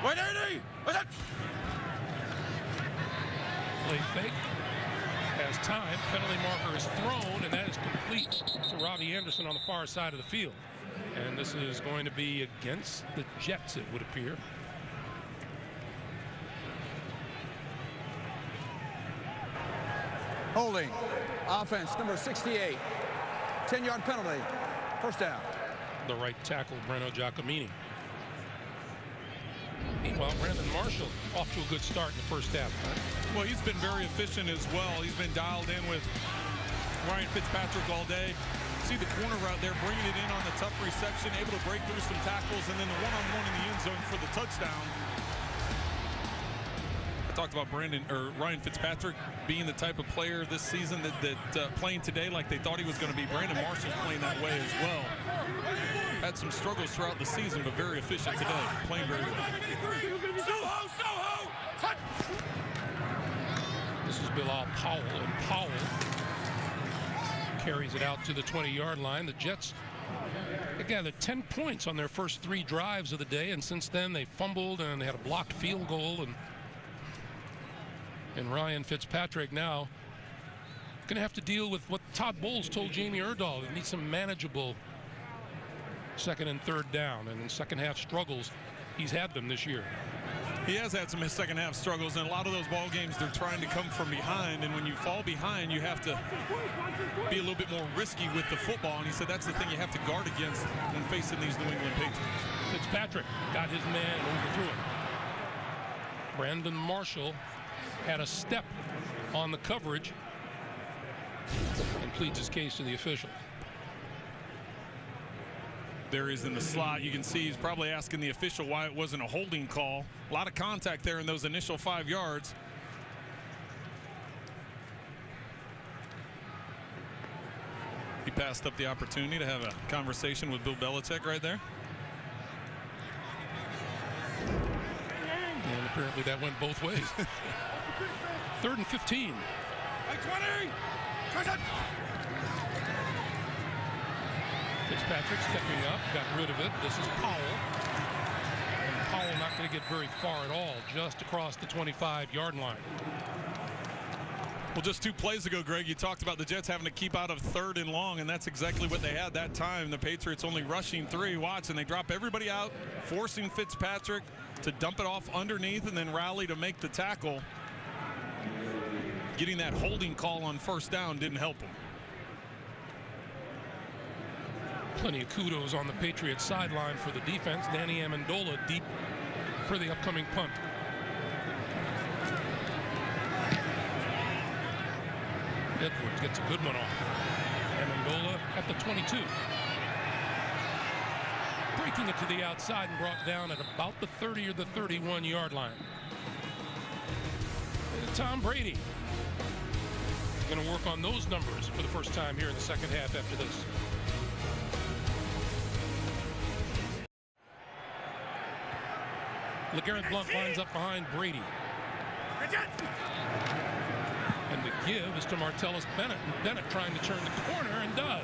Play fake. Has time. Penalty marker is thrown, and that is complete to Robbie Anderson on the far side of the field. And this is going to be against the Jets, it would appear. Holding. Offense, number 68. 10-yard penalty. First down. The right tackle, Breno Giacomini. Meanwhile, Brandon Marshall off to a good start in the first half. Well, he's been very efficient as well. He's been dialed in with Ryan Fitzpatrick all day. See the corner route there, bringing it in on the tough reception, able to break through some tackles, and then the one-on-one in the end zone for the touchdown. I talked about Ryan Fitzpatrick being the type of player this season that playing today like they thought he was going to be. Brandon Marshall's playing that way as well. Had some struggles throughout the season, but very efficient today, playing very well. This is Bilal Powell, and Powell carries it out to the 20-yard line. The Jets gathered 10 points on their first 3 drives of the day, and since then they fumbled and they had a blocked field goal. And Ryan Fitzpatrick now going to have to deal with what Todd Bowles told Jamie Erdahl. They need some manageable second and third down, and in second half struggles, he's had them this year. He has had some second half struggles, and a lot of those ball games they're trying to come from behind, and when you fall behind you have to be a little bit more risky with the football, and he said that's the thing you have to guard against when facing these New England Patriots. Fitzpatrick got his man and overthrew it. Brandon Marshall had a step on the coverage and pleads his case to the official. There he is in the slot. You can see he's probably asking the official why it wasn't a holding call. A lot of contact there in those initial 5 yards. He passed up the opportunity to have a conversation with Bill Belichick right there. And apparently that went both ways. 3rd and 15. Fitzpatrick stepping up, got rid of it. This is Powell. And Powell not going to get very far at all, just across the 25-yard line. Well, just 2 plays ago, Greg, you talked about the Jets having to keep out of 3rd and long, and that's exactly what they had that time. The Patriots only rushing 3. Watch, and they drop everybody out, forcing Fitzpatrick to dump it off underneath and then rally to make the tackle. Getting that holding call on 1st down didn't help him. Plenty of kudos on the Patriots sideline for the defense. Danny Amendola deep for the upcoming punt. Edwards gets a good one off. Amendola at the 22. Breaking it to the outside and brought down at about the 30 or the 31-yard line. And Tom Brady going to work on those numbers for the first time here in the second half after this. LeGarrette Blount lines up behind Brady. And the give is to Martellus Bennett. And Bennett trying to turn the corner and does.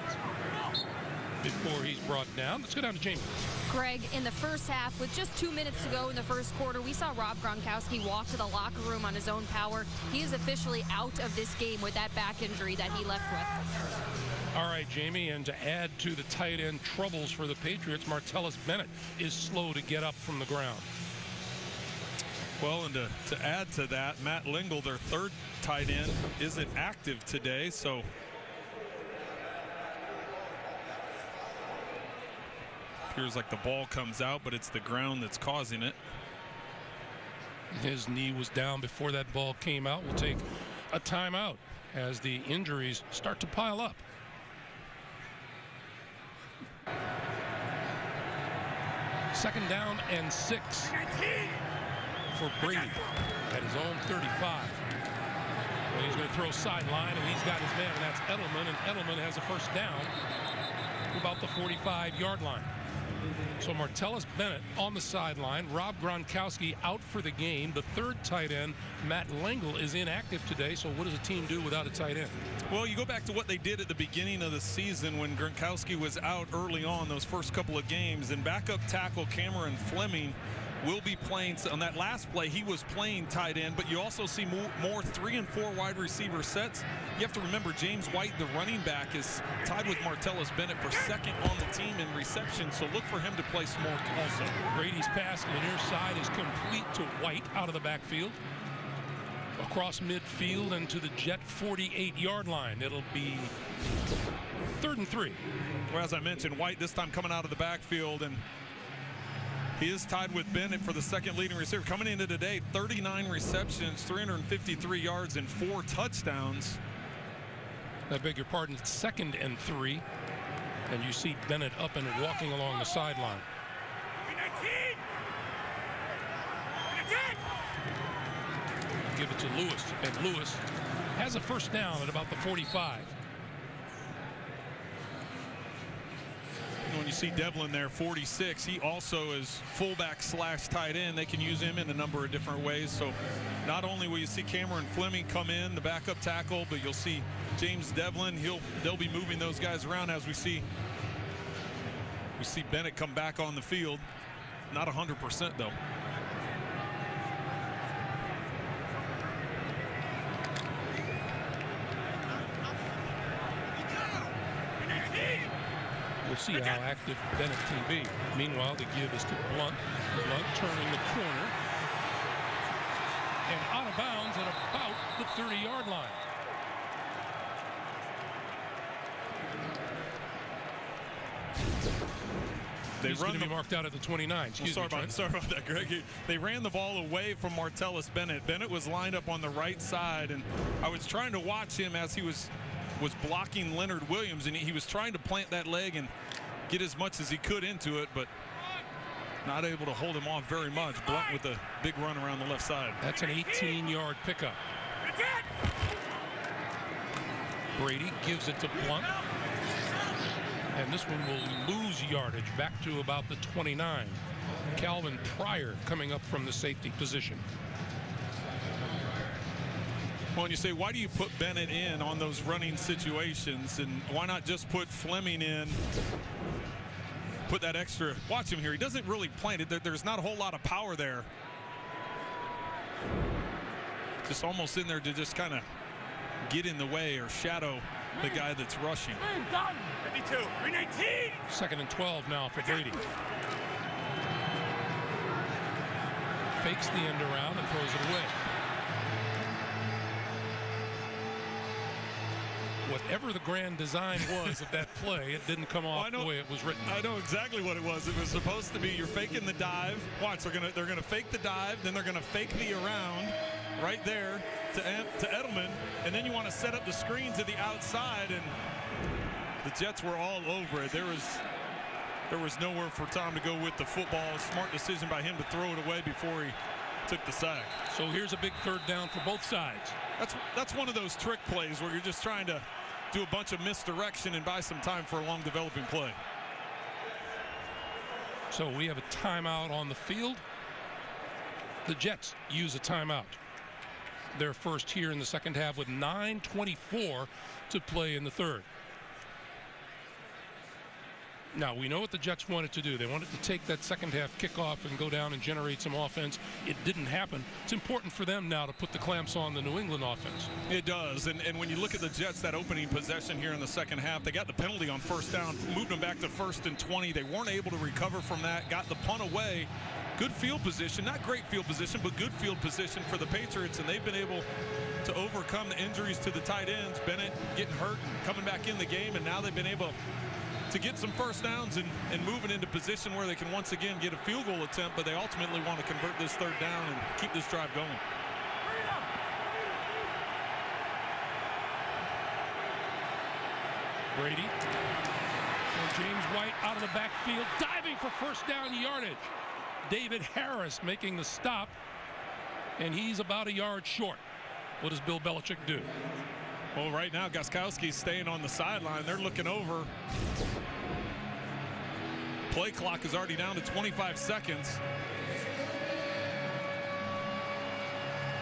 Before he's brought down. Let's go down to James. Greg, in the first half, with just 2 minutes to go in the first quarter, we saw Rob Gronkowski walk to the locker room on his own power. He is officially out of this game with that back injury that he left with. All right, Jamie, and to add to the tight end troubles for the Patriots, Martellus Bennett is slow to get up from the ground. Well, and to add to that, Matt Lingle, their 3rd tight end, isn't active today, so appears like the ball comes out, but it's the ground that's causing it. His knee was down before that ball came out. We'll take a timeout as the injuries start to pile up. Second down and 6 for Brady at his own 35. And he's going to throw sideline, and he's got his man, and that's Edelman, and Edelman has a first down about the 45-yard line. So Martellus Bennett on the sideline. Rob Gronkowski out for the game. The 3rd tight end, Matt Lingle, is inactive today. So what does a team do without a tight end? Well, you go back to what they did at the beginning of the season when Gronkowski was out early on those first couple of games. And backup tackle Cameron Fleming will be playing. On that last play, he was playing tight end, but you also see more 3 and 4 wide receiver sets. You have to remember James White, the running back, is tied with Martellus Bennett for 2nd on the team in reception, so look for him to play small also. Brady's pass to the near side is complete to White out of the backfield. Across midfield and to the Jet 48-yard line. It'll be 3rd and 3. Well, as I mentioned, White this time coming out of the backfield, and he is tied with Bennett for the 2nd leading receiver. Coming into today, 39 receptions, 353 yards, and 4 touchdowns. I beg your pardon, 2nd and 3. And you see Bennett up and walking along the sideline. Give it to Lewis, and Lewis has a first down at about the 45. When you see Devlin there, 46, he also is fullback / tight end. They can use him in a number of different ways. So not only will you see Cameron Fleming come in, the backup tackle, but you'll see James Devlin. They'll be moving those guys around as we see Bennett come back on the field. Not 100% though. We'll see how active Bennett can be. Meanwhile, the give is to Blount. Blount turning the corner. And out of bounds at about the 30-yard line. He's going to be marked out at the 29. Sorry about that, Greg. They ran the ball away from Martellus Bennett. Bennett was lined up on the right side, and I was trying to watch him as he was blocking Leonard Williams, and he was trying to plant that leg and get as much as he could into it, but not able to hold him off very much. Blount with a big run around the left side. That's an 18-yard pickup. Brady gives it to Blount. And this one will lose yardage back to about the 29. Calvin Pryor coming up from the safety position. Well, and you say, why do you put Bennett in on those running situations, and why not just put Fleming in, put that extra? Watch him here. He doesn't really plant it. There's not a whole lot of power there. Just almost in there to just kind of get in the way or shadow the guy that's rushing. 52, 319. 2nd and 12 now for Brady. Fakes the end around and throws it away. Whatever the grand design was of that play, it didn't come off the way it was written. I know exactly what it was. It was supposed to be you're faking the dive. Watch, they're gonna fake the dive, then they're gonna fake the around right there to Edelman, and then you want to set up the screen to the outside, and the Jets were all over it. There was nowhere for Tom to go with the football. Smart decision by him to throw it away before he took the sack. So here's a big 3rd down for both sides. That's one of those trick plays where you're just trying to do a bunch of misdirection and buy some time for a long developing play. So we have a timeout on the field. The Jets use a timeout. Their first here in the second half with 9:24 to play in the 3rd. Now, we know what the Jets wanted to do. They wanted to take that second half kickoff and go down and generate some offense. It didn't happen. It's important for them now to put the clamps on the New England offense. It does. And when you look at the Jets, that opening possession here in the second half, they got the penalty on 1st down, moved them back to 1st and 20. They weren't able to recover from that, got the punt away. Good field position, not great field position, but good field position for the Patriots, and they've been able to overcome the injuries to the tight ends. Bennett getting hurt and coming back in the game, and now they've been able to get some 1st downs and moving into position where they can once again get a field goal attempt, but they ultimately want to convert this 3rd down and keep this drive going. Brady. So James White out of the backfield, diving for 1st down yardage. David Harris making the stop, and he's about a yard short. What does Bill Belichick do? Well, right now, Gostkowski's staying on the sideline. They're looking over. Play clock is already down to 25 seconds.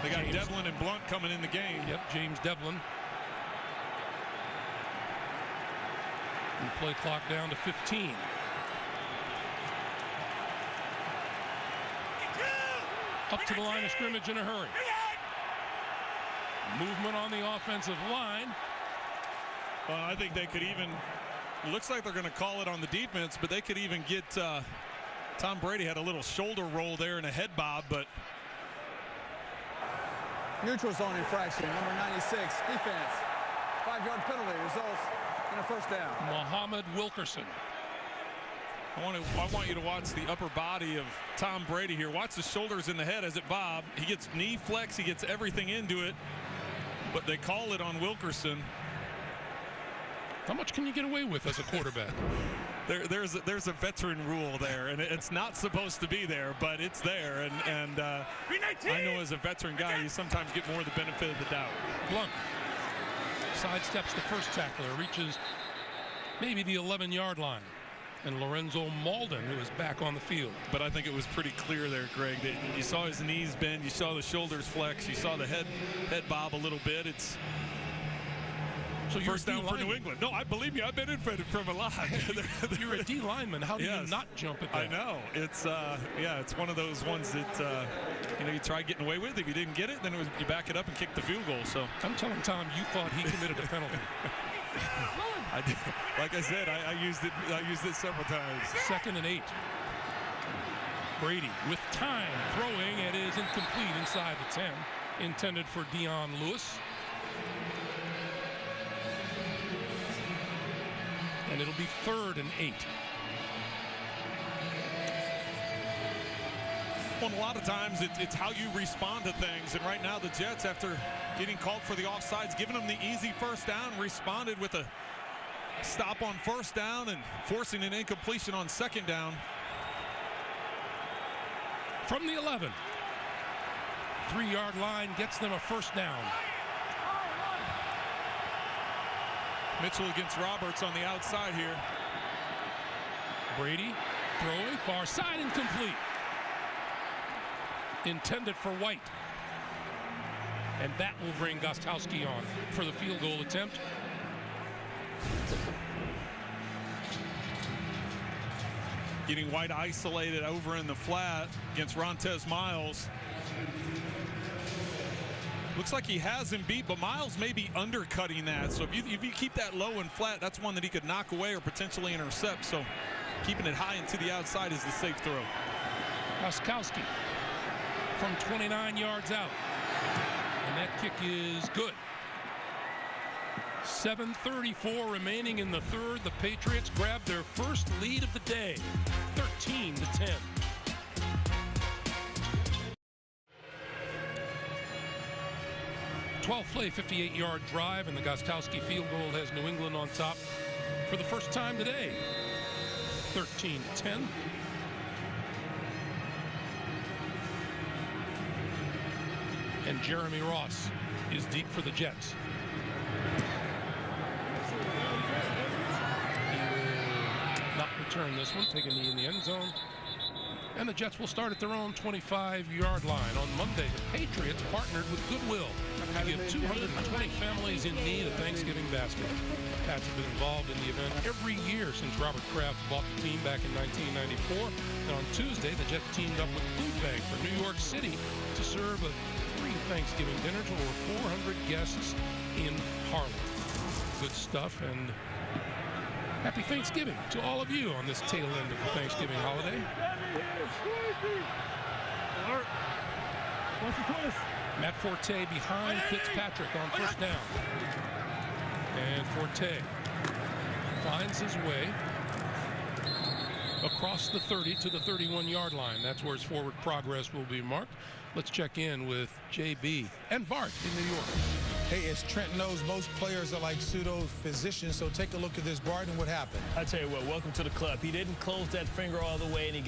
They got Devlin and Blunt coming in the game. Yep, James Devlin. And play clock down to 15. Up to the line of scrimmage in a hurry. Movement on the offensive line. Well, I think they could even, it looks like they're going to call it on the defense, but they could even get, Tom Brady had a little shoulder roll there and a head bob, but. Neutral zone infraction, number 96, defense. 5-yard penalty results in a 1st down. Muhammad Wilkerson. I want you to watch the upper body of Tom Brady here. Watch the shoulders and the head as it bob. He gets knee flex. He gets everything into it. But they call it on Wilkerson. How much can you get away with as a quarterback? There's a veteran rule there, and it's not supposed to be there, but it's there. And I know as a veteran guy, you sometimes get more of the benefit of the doubt. Blunt sidesteps the first tackler, reaches maybe the 11-yard line. And Lorenzo Malden, who is back on the field. But I think it was pretty clear there, Greg, that you saw his knees bend, you saw the shoulders flex, you saw the head bob a little bit. It's so 1st down for New England. No, I believe you. I've benefited from a lot. You're a D lineman. How do you not jump at that? I know. It's it's one of those ones that you try getting away with. If you didn't get it, then you back it up and kick the field goal. So I'm telling Tom, you thought he committed a penalty. I did. Like I said, I used it several times. 2nd and 8. Brady with time throwing. It is incomplete inside the 10. Intended for Dion Lewis. And it'll be 3rd and 8. Well, a lot of times it's how you respond to things. And right now the Jets, after getting called for the offsides, giving them the easy 1st down, responded with a stop on 1st down and forcing an incompletion on 2nd down. From the 11. 3-yard line gets them a 1st down. Mitchell against Roberts on the outside here. Brady throwing far side, incomplete. Intended for White. And that will bring Gostkowski on for the field goal attempt. Getting White isolated over in the flat against Rontez Miles. Looks like he has him beat, but Miles may be undercutting that. So if you keep that low and flat, that's one that he could knock away or potentially intercept. So keeping it high and to the outside is the safe throw. Gostkowski from 29 yards out. And that kick is good. 7:34 remaining in the third. The Patriots grab their first lead of the day, 13-10. Play 58-yard drive, and the Gostkowski field goal has New England on top for the first time today, 13-10. And Jeremy Ross is deep for the Jets. He will not return this one, take a knee in the end zone. And the Jets will start at their own 25-yard line. On Monday, the Patriots partnered with Goodwill to give 220 families in need a Thanksgiving basket. Pats have been involved in the event every year since Robert Kraft bought the team back in 1994. And on Tuesday, the Jets teamed up with Food Bank for New York City to serve free Thanksgiving dinner to over 400 guests in Harlem. Good stuff, and happy Thanksgiving to all of you on this tail end of the Thanksgiving holiday. Matt Forte behind Fitzpatrick on first down. And Forte finds his way across the 30 to the 31-yard line. That's where his forward progress will be marked. Let's check in with JB and Bart in New York. Hey, as Trent knows, most players are like pseudo physicians, so take a look at this, Bart, and what happened. I tell you what, welcome to the club. He didn't close that finger all the way, and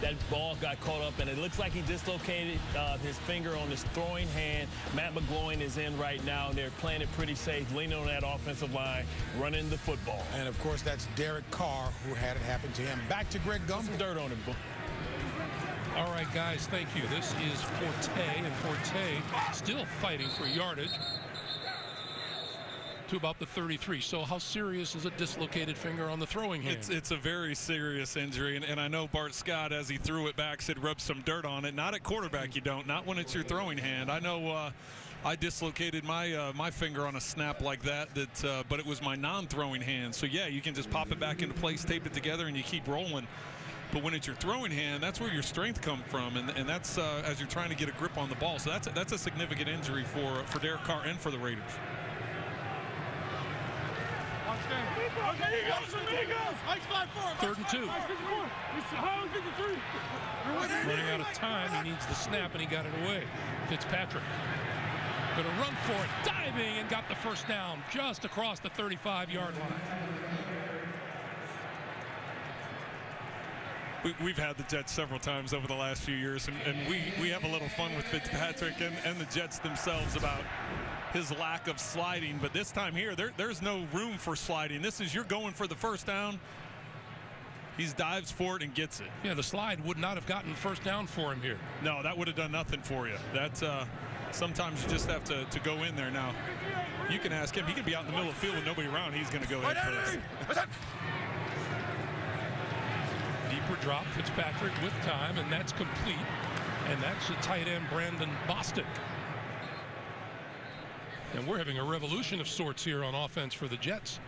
that ball got caught up, and it looks like he dislocated his finger on his throwing hand. Matt McGloin is in right now, and they're playing it pretty safe, leaning on that offensive line, running the football. And, of course, that's Derek Carr who had it happen to him. Back to Greg Gumbel. Some dirt on him. All right, guys, thank you. This is Forte, and Forte still fighting for yardage to about the 33. So how serious is a dislocated finger on the throwing hand? It's a very serious injury, and I know Bart Scott, as he threw it back, said rub some dirt on it. Not at quarterback, you don't. Not when it's your throwing hand. I know I dislocated my finger on a snap like that, but it was my non-throwing hand. So, yeah, you can just pop it back into place, tape it together, and you keep rolling. But when it's your throwing hand, that's where your strength comes from, and that's as you're trying to get a grip on the ball. So that's a significant injury for Derek Carr and for the Raiders. Third and 2. Running out of time, he needs the snap, and he got it away. Fitzpatrick going to run for it, diving, and got the first down just across the 35-yard line. We've had the Jets several times over the last few years, and we have a little fun with Fitzpatrick and the Jets themselves about his lack of sliding. But this time here, there's no room for sliding. This is, you're going for the first down. He dives for it and gets it. Yeah, the slide would not have gotten first down for him here. No, that would have done nothing for you. That's sometimes you just have to go in there. Now, you can ask him. He can be out in the middle of the field with nobody around. He's going to go in first. Deeper drop, Fitzpatrick with time, and that's complete. And that's the tight end, Brandon Bostic. And we're having a revolution of sorts here on offense for the Jets.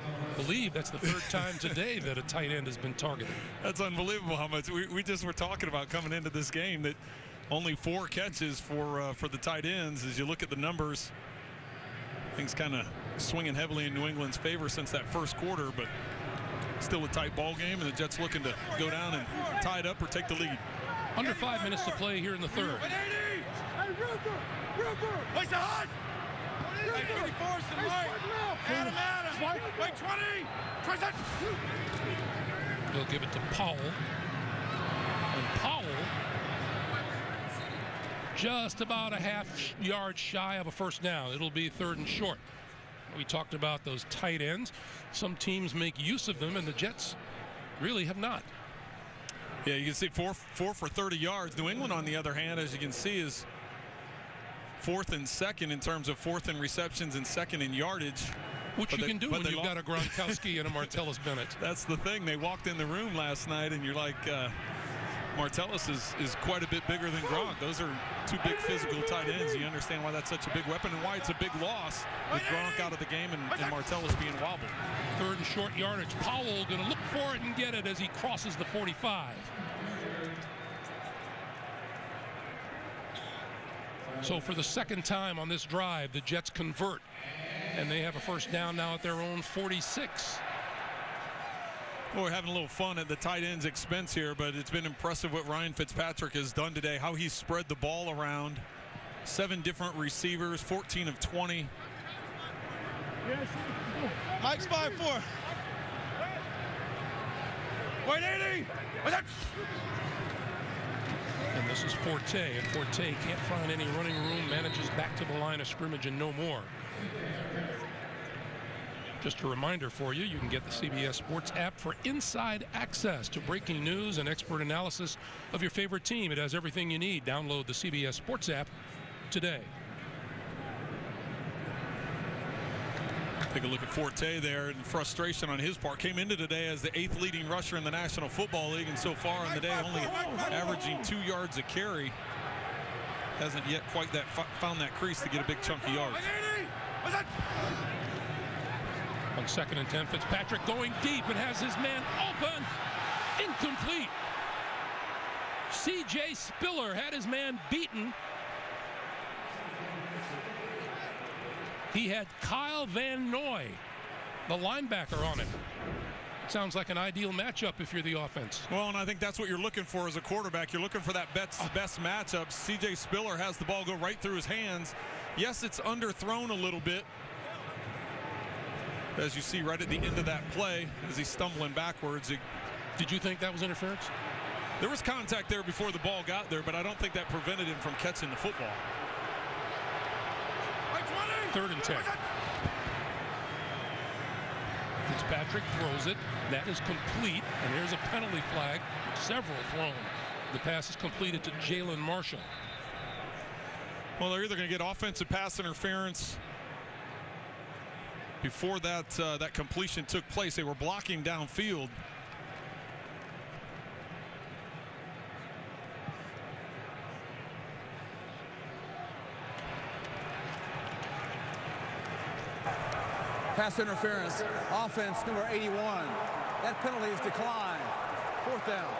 I believe that's the third time today that a tight end has been targeted. That's unbelievable how much we just were talking about coming into this game, that only 4 catches for the tight ends. As you look at the numbers, things kind of swinging heavily in New England's favor since that first quarter, but still a tight ball game, and the Jets looking to go down and tie it up or take the lead. Under 5 minutes to play here in the third. Place the hot. Hey, 54 is the right. Adam. Wait, 20. Present. He'll give it to Powell. And Powell just about a half yard shy of a first down. It'll be third and short. We talked about those tight ends. Some teams make use of them, and the Jets really have not. Yeah, you can see four for 30 yards. New England, on the other hand, as you can see, is 4th and 2nd in terms of 4th in receptions and 2nd in yardage. Which you can do when you've got a Gronkowski and a Martellus Bennett. That's the thing. They walked in the room last night, and you're like, Martellus is quite a bit bigger than Gronk. Those are two big physical tight ends. You understand why that's such a big weapon and why it's a big loss with Gronk out of the game and Martellus being wobbled. 3rd and short yardage. Powell going to look for it and get it as he crosses the 45. So for the second time on this drive, the Jets convert, and they have a first down now at their own 46. Well, we're having a little fun at the tight end's expense here, but it's been impressive what Ryan Fitzpatrick has done today, how he's spread the ball around. 7 different receivers, 14 of 20. Mike's 5-4. 180. And this is Forte, and Forte can't find any running room, manages back to the line of scrimmage and no more. Just a reminder for you, you can get the CBS Sports app for inside access to breaking news and expert analysis of your favorite team. It has everything you need. Download the CBS Sports app today. Take a look at Forte there, and frustration on his part. Came into today as the 8th leading rusher in the National Football League, and so far in the day only averaging 2 yards a carry. Hasn't yet quite found that crease to get a big chunk of yards. On 2nd and 10, Fitzpatrick going deep and has his man open. Incomplete. C.J. Spiller had his man beaten. He had Kyle Van Noy, the linebacker, on him. Sounds like an ideal matchup if you're the offense. Well, and I think that's what you're looking for as a quarterback. You're looking for that best matchup. C.J. Spiller has the ball go right through his hands. Yes, it's underthrown a little bit, as you see right at the end of that play as he's stumbling backwards. Did you think that was interference? There was contact there before the ball got there, but I don't think that prevented him from catching the football. 3rd and 10. Fitzpatrick throws it. That is complete, and here's a penalty flag. Several thrown. The pass is completed to Jalen Marshall. Well, they're either going to get offensive pass interference. Before that that completion took place, they were blocking downfield. Pass interference, offense number 81. That penalty is declined. 4th down.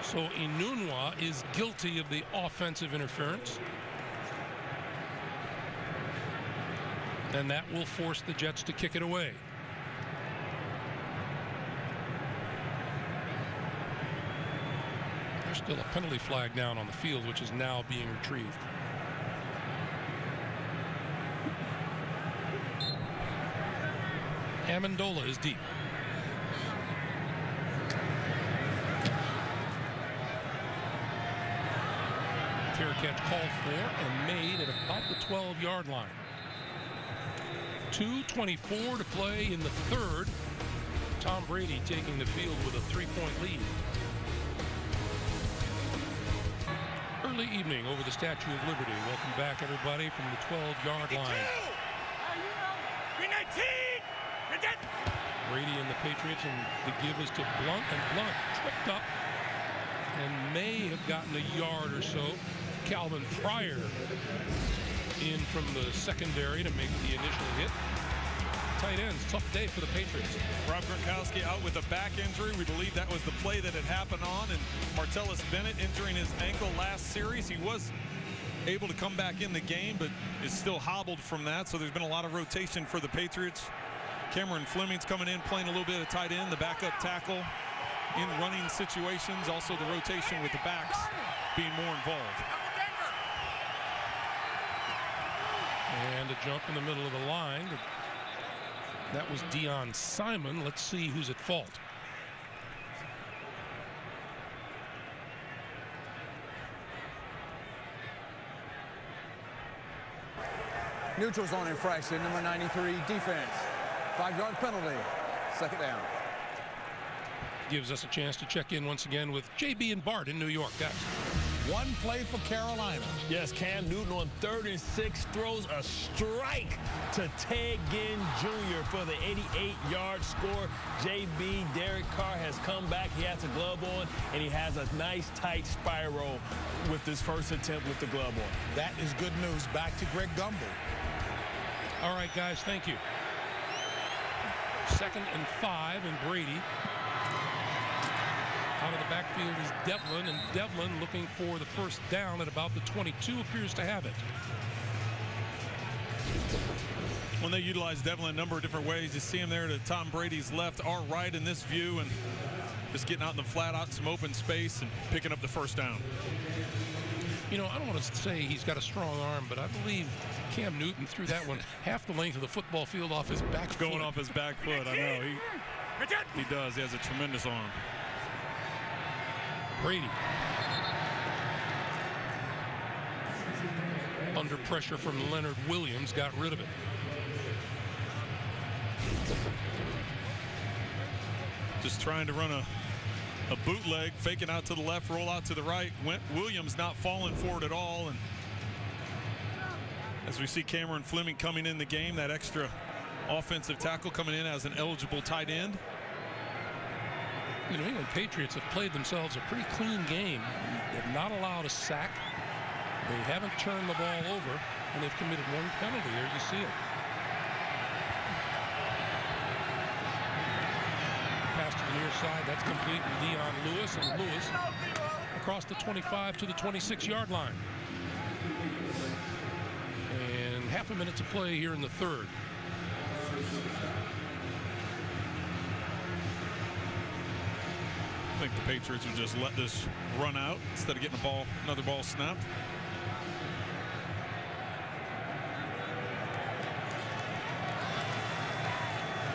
So Enunwa is guilty of the offensive interference. And that will force the Jets to kick it away. There's still a penalty flag down on the field, which is now being retrieved. Amendola is deep. Fair catch called for and made at about the 12-yard line. 2:24 to play in the 3rd. Tom Brady taking the field with a 3-point lead. Early evening over the Statue of Liberty. Welcome back, everybody, from the 12-yard line. Brady and the Patriots, and the give is to Blunt, and Blunt tripped up and may have gotten a yard or so. Calvin Pryor in from the secondary to make the initial hit. Tight ends, tough day for the Patriots. Rob Gronkowski out with a back injury. We believe that was the play that had happened on, and Martellus Bennett injuring his ankle last series. He was able to come back in the game, but is still hobbled from that, so there's been a lot of rotation for the Patriots. Cameron Fleming's coming in, playing a little bit of tight end, the backup tackle in running situations. Also the rotation with the backs being more involved. And a jump in the middle of the line. That was Dion Simon. Let's see who's at fault. Neutral zone infraction, number 93, defense. 5-yard penalty. 2nd down. gives us a chance to check in once again with JB and Bart in New York, guys. One play for Carolina. Yes, Cam Newton on 3rd and 6 throws a strike to Ted Ginn Jr. for the 88-yard score. JB, Derek Carr has come back. He has a glove on, and he has a nice tight spiral with this first attempt with the glove on. That is good news. Back to Greg Gumbel. All right, guys, thank you. 2nd and 5, and Brady. Out of the backfield is Devlin, and Devlin looking for the first down at about the 22, appears to have it. When they utilize Devlin a number of different ways, you see him there to Tom Brady's left, our right in this view, and just getting out in the flat out, some open space, and picking up the first down. You know, I don't want to say he's got a strong arm, but I believe Cam Newton threw that one half the length of the football field off his back foot. Going off his back foot, I know. He does. He has a tremendous arm. Brady. Under pressure from Leonard Williams, got rid of it. Just trying to run a bootleg, faking out to the left, roll out to the right. Williams not falling for it at all. And as we see Cameron Fleming coming in the game, that extra offensive tackle coming in as an eligible tight end. The New England Patriots have played themselves a pretty clean game. They've not allowed a sack. They haven't turned the ball over, and they've committed one penalty. There you see it. Pass to the near side. That's complete with Dion Lewis, and Lewis across the 25 to the 26-yard line. And half a minute to play here in the 3rd. I think the Patriots would just let this run out instead of getting another ball snapped.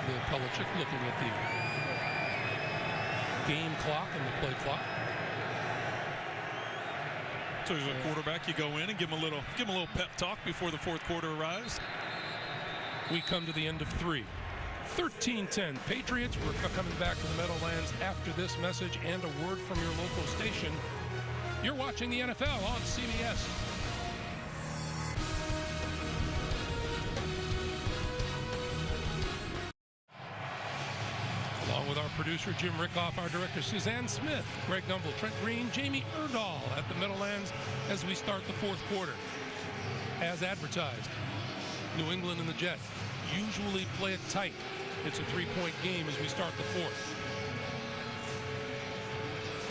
Bill Belichick looking at the game clock and the play clock. So as a quarterback, you go in and give him a little pep talk before the 4th quarter arrives. We come to the end of 3. 13-10 Patriots. We're coming back to the Meadowlands after this message and a word from your local station. You're watching the NFL on CBS. Along with our producer Jim Rickoff, our director Suzanne Smith, Greg Gumbel, Trent Green, Jamie Erdahl at the Meadowlands as we start the 4th quarter. As advertised, New England and the Jets usually play it tight. It's a 3-point game as we start the 4th.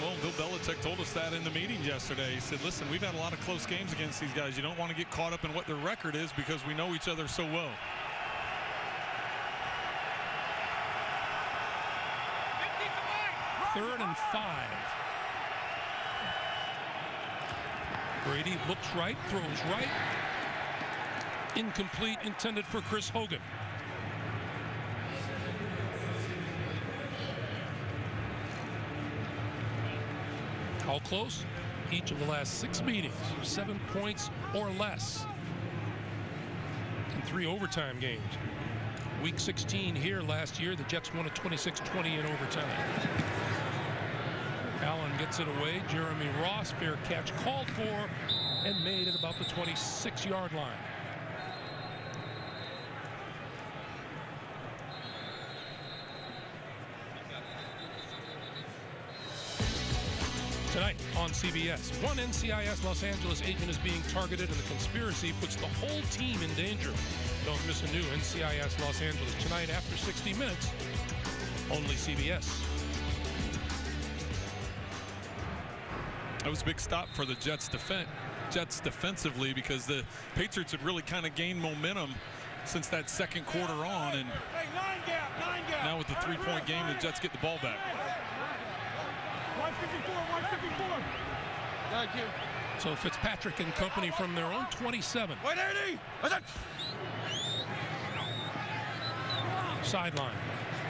Well, Bill Belichick told us that in the meeting yesterday. He said, listen, we've had a lot of close games against these guys. You don't want to get caught up in what their record is because we know each other so well. Third and 5. Brady looks right, throws right. Incomplete, intended for Chris Hogan. How close? Each of the last 6 meetings, 7 points or less. In 3 overtime games. Week 16 here last year, the Jets won a 26-20 in overtime. Allen gets it away. Jeremy Ross, fair catch called for and made at about the 26-yard line. Tonight on CBS, one NCIS Los Angeles agent is being targeted and the conspiracy puts the whole team in danger. Don't miss a new NCIS Los Angeles tonight after 60 minutes, only CBS. That was a big stop for the Jets defensively because the Patriots had really kind of gained momentum since that 2nd quarter on, and now with the 3-point game, the Jets get the ball back. 154. Thank you. So Fitzpatrick and company from their own 27. 180. Sideline.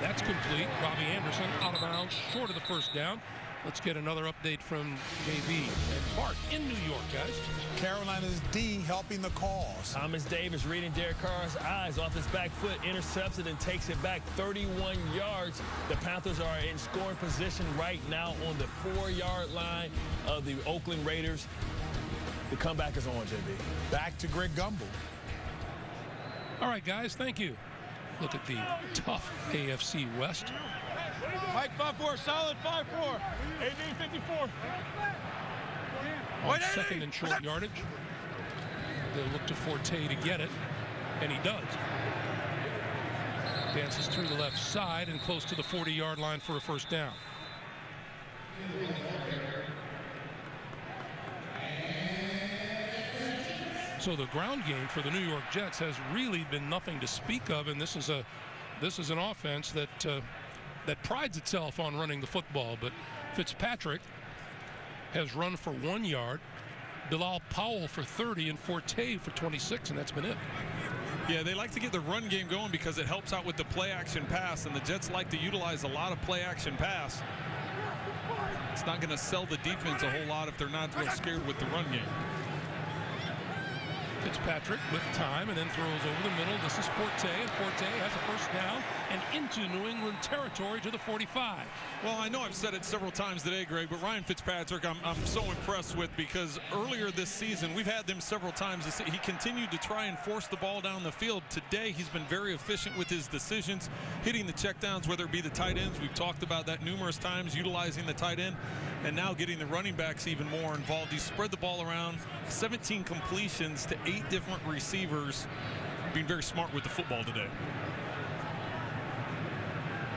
That's complete. Robbie Anderson out of bounds, short of the first down. Let's get another update from JB and Bart in New York, guys. Carolina's D helping the cause. Thomas Davis reading Derek Carr's eyes off his back foot, intercepts it and takes it back 31 yards. The Panthers are in scoring position right now on the 4-yard line of the Oakland Raiders. The comeback is on, JB. Back to Greg Gumbel. All right, guys, thank you. Look at the tough AFC West. Mike 5-4, solid 5-4. AD 54. On second and short yardage. They'll look to Forte to get it, and he does. Dances through the left side and close to the 40-yard line for a first down. So the ground game for the New York Jets has really been nothing to speak of, and this is an offense that that prides itself on running the football. But Fitzpatrick has run for 1 yard, Bilal Powell for 30, and Forte for 26, and that's been it. Yeah, they like to get the run game going because it helps out with the play-action pass, and the Jets like to utilize a lot of play-action pass. It's not going to sell the defense a whole lot if they're not real scared with the run game. Fitzpatrick with time and then throws over the middle. This is Forte, and Forte has a first down and into New England territory to the 45. Well, I know I've said it several times today, Greg, but Ryan Fitzpatrick I'm so impressed with, because earlier this season we've had them several times. He continued to try and force the ball down the field. Today he's been very efficient with his decisions, hitting the checkdowns, whether it be the tight ends. We've talked about that numerous times, utilizing the tight end, and now getting the running backs even more involved. He spread the ball around, 17 completions to 8 different receivers, being very smart with the football today.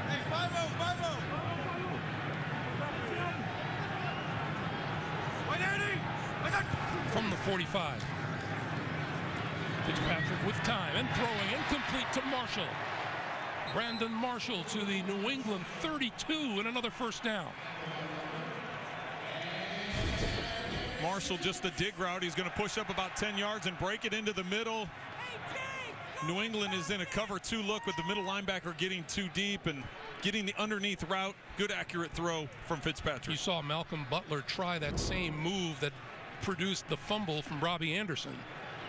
Hey, 5-0, 5-0. 180. From the 45. Fitzpatrick with time and throwing, incomplete to Marshall. Brandon Marshall to the New England 32 and another first down. Marshall just a dig route. He's going to push up about 10 yards and break it into the middle. New England is in a cover 2 look with the middle linebacker getting too deep and getting the underneath route. Good accurate throw from Fitzpatrick. You saw Malcolm Butler try that same move that produced the fumble from Robbie Anderson.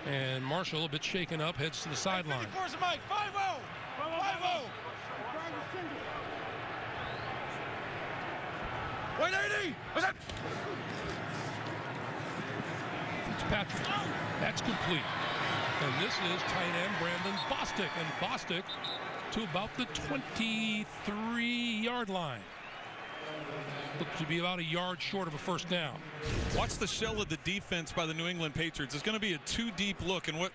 And Marshall, a bit shaken up, heads to the sideline. 54's Mike, 5-0. 5-0. 180. Fitzpatrick, that's complete. And this is tight end Brandon Bostic, and Bostic to about the 23-yard line. Looks to be about a yard short of a first down. Watch the shell of the defense by the New England Patriots. It's going to be a 2-deep look, and what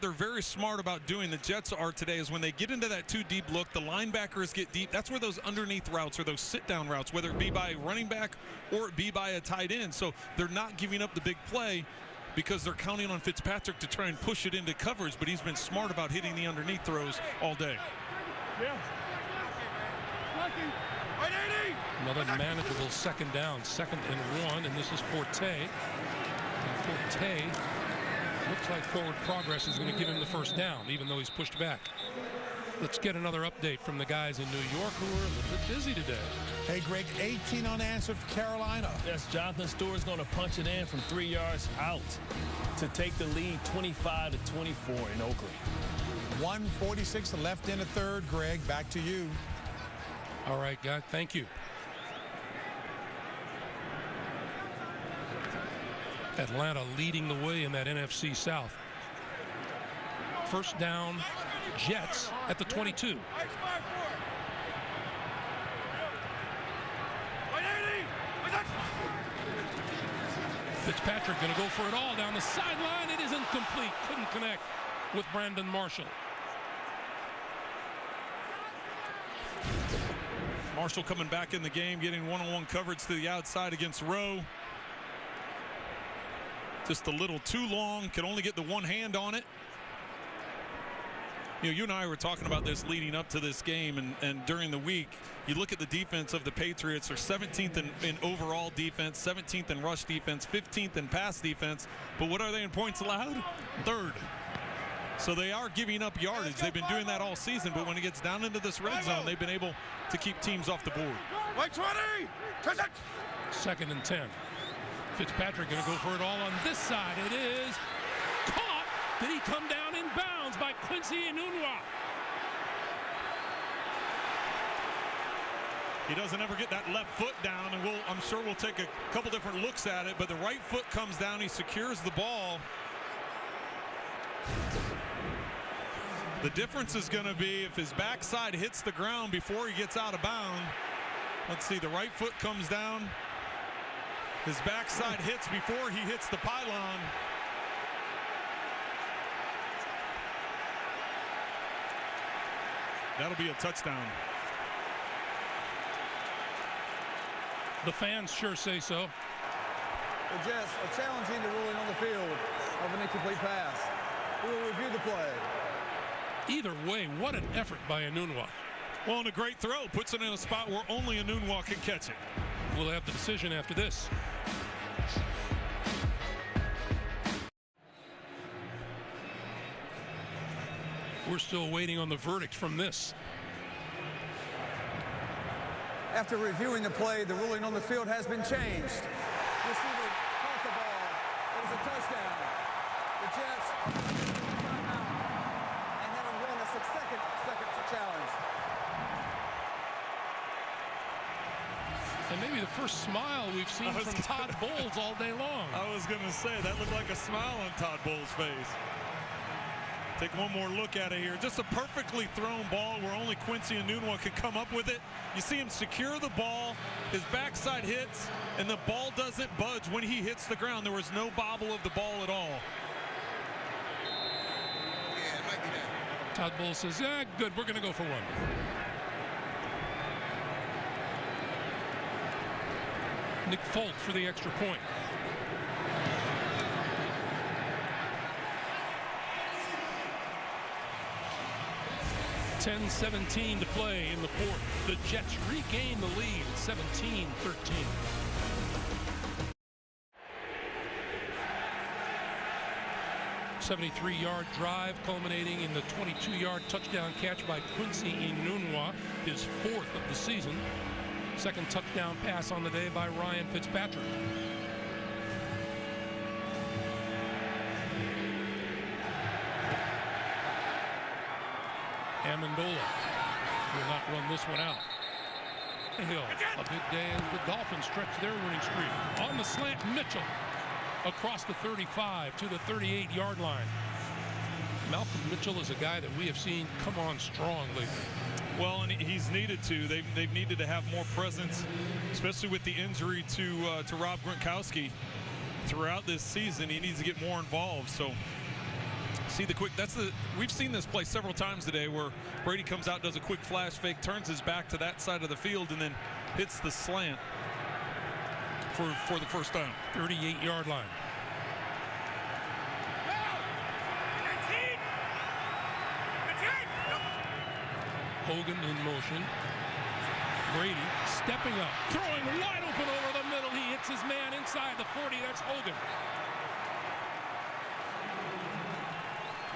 they're very smart about doing, the Jets are today, is when they get into that 2-deep look, the linebackers get deep. That's where those underneath routes or those sit-down routes, whether it be by running back or it be by a tight end. So they're not giving up the big play because they're counting on Fitzpatrick to try and push it into coverage, but he's been smart about hitting the underneath throws all day. Yeah. Another manageable second down, 2nd and 1, and this is Forte. And Forte looks like forward progress is going to give him the first down, even though he's pushed back. Let's get another update from the guys in New York who are a little bit busy today. Hey, Greg, 18 unanswered for Carolina. Yes, Jonathan Stewart's going to punch it in from 3 yards out to take the lead 25-24 in Oakland. 1:46 left in the third. Greg, back to you. All right, guys, thank you. Atlanta leading the way in that NFC South. First down, Jets at the 22. Fitzpatrick going to go for it all down the sideline. It is incomplete. Couldn't connect with Brandon Marshall. Marshall coming back in the game, getting one-on-one coverage to the outside against Rowe. Just a little too long, could only get the one hand on it. You know, you and I were talking about this leading up to this game, and during the week, you look at the defense of the Patriots. They're 17th in overall defense, 17th in rush defense, 15th in pass defense. But what are they in points allowed? 3rd. So they are giving up yardage. They've been doing that all season, but when it gets down into this red zone, they've been able to keep teams off the board. 120. 2nd and 10. Fitzpatrick going to go for it all on this side. It is caught. Did he come down in bounds by Quincy Enunwa? He doesn't ever get that left foot down, and I'm sure we'll take a couple different looks at it, but the right foot comes down. He secures the ball. The difference is going to be if his backside hits the ground before he gets out of bounds. Let's see, the right foot comes down. His backside hits before he hits the pylon. That'll be a touchdown. The fans sure say so. The Jets are challenging the ruling on the field of an incomplete pass. We will review the play. Either way, what an effort by Enunwa. Well, and a great throw. Puts it in a spot where only Enunwa can catch it. We'll have the decision after this. We're still waiting on the verdict from this. After reviewing the play, the ruling on the field has been changed. Receiver caught the ball. It was a touchdown. The Jets timeout and have a run a 6-second challenge. And maybe the first smile we've seen from Todd Bowles all day long. I was going to say, that looked like a smile on Todd Bowles' face. Take one more look at it here. Just a perfectly thrown ball where only Quincy Enunwa could come up with it. You see him secure the ball. His backside hits, and the ball doesn't budge when he hits the ground. There was no bobble of the ball at all. Yeah, it might be that. Todd Bowles says, yeah, good, we're going to go for one. Nick Folk for the extra point. .10-17 to play in the fourth. The Jets regain the lead at 17-13. .73-yard drive culminating in the 22-yard touchdown catch by Quincy Enunwa, his 4th of the season. 2nd touchdown pass on the day by Ryan Fitzpatrick. Amendola will not run this one out. Hill, a big day as the Dolphins stretch their winning streak. On the slant, Mitchell across the 35 to the 38-yard line. Malcolm Mitchell is a guy that we have seen come on strong lately. Well, and he's needed to. They've needed to have more presence, especially with the injury to Rob Gronkowski throughout this season. He needs to get more involved. So see the quick, we've seen this play several times today where Brady comes out, does a quick flash fake, turns his back to that side of the field, and then hits the slant for the first down. 38-yard line. Hogan in motion. Brady stepping up, throwing wide open over the middle. He hits his man inside the 40. That's Hogan.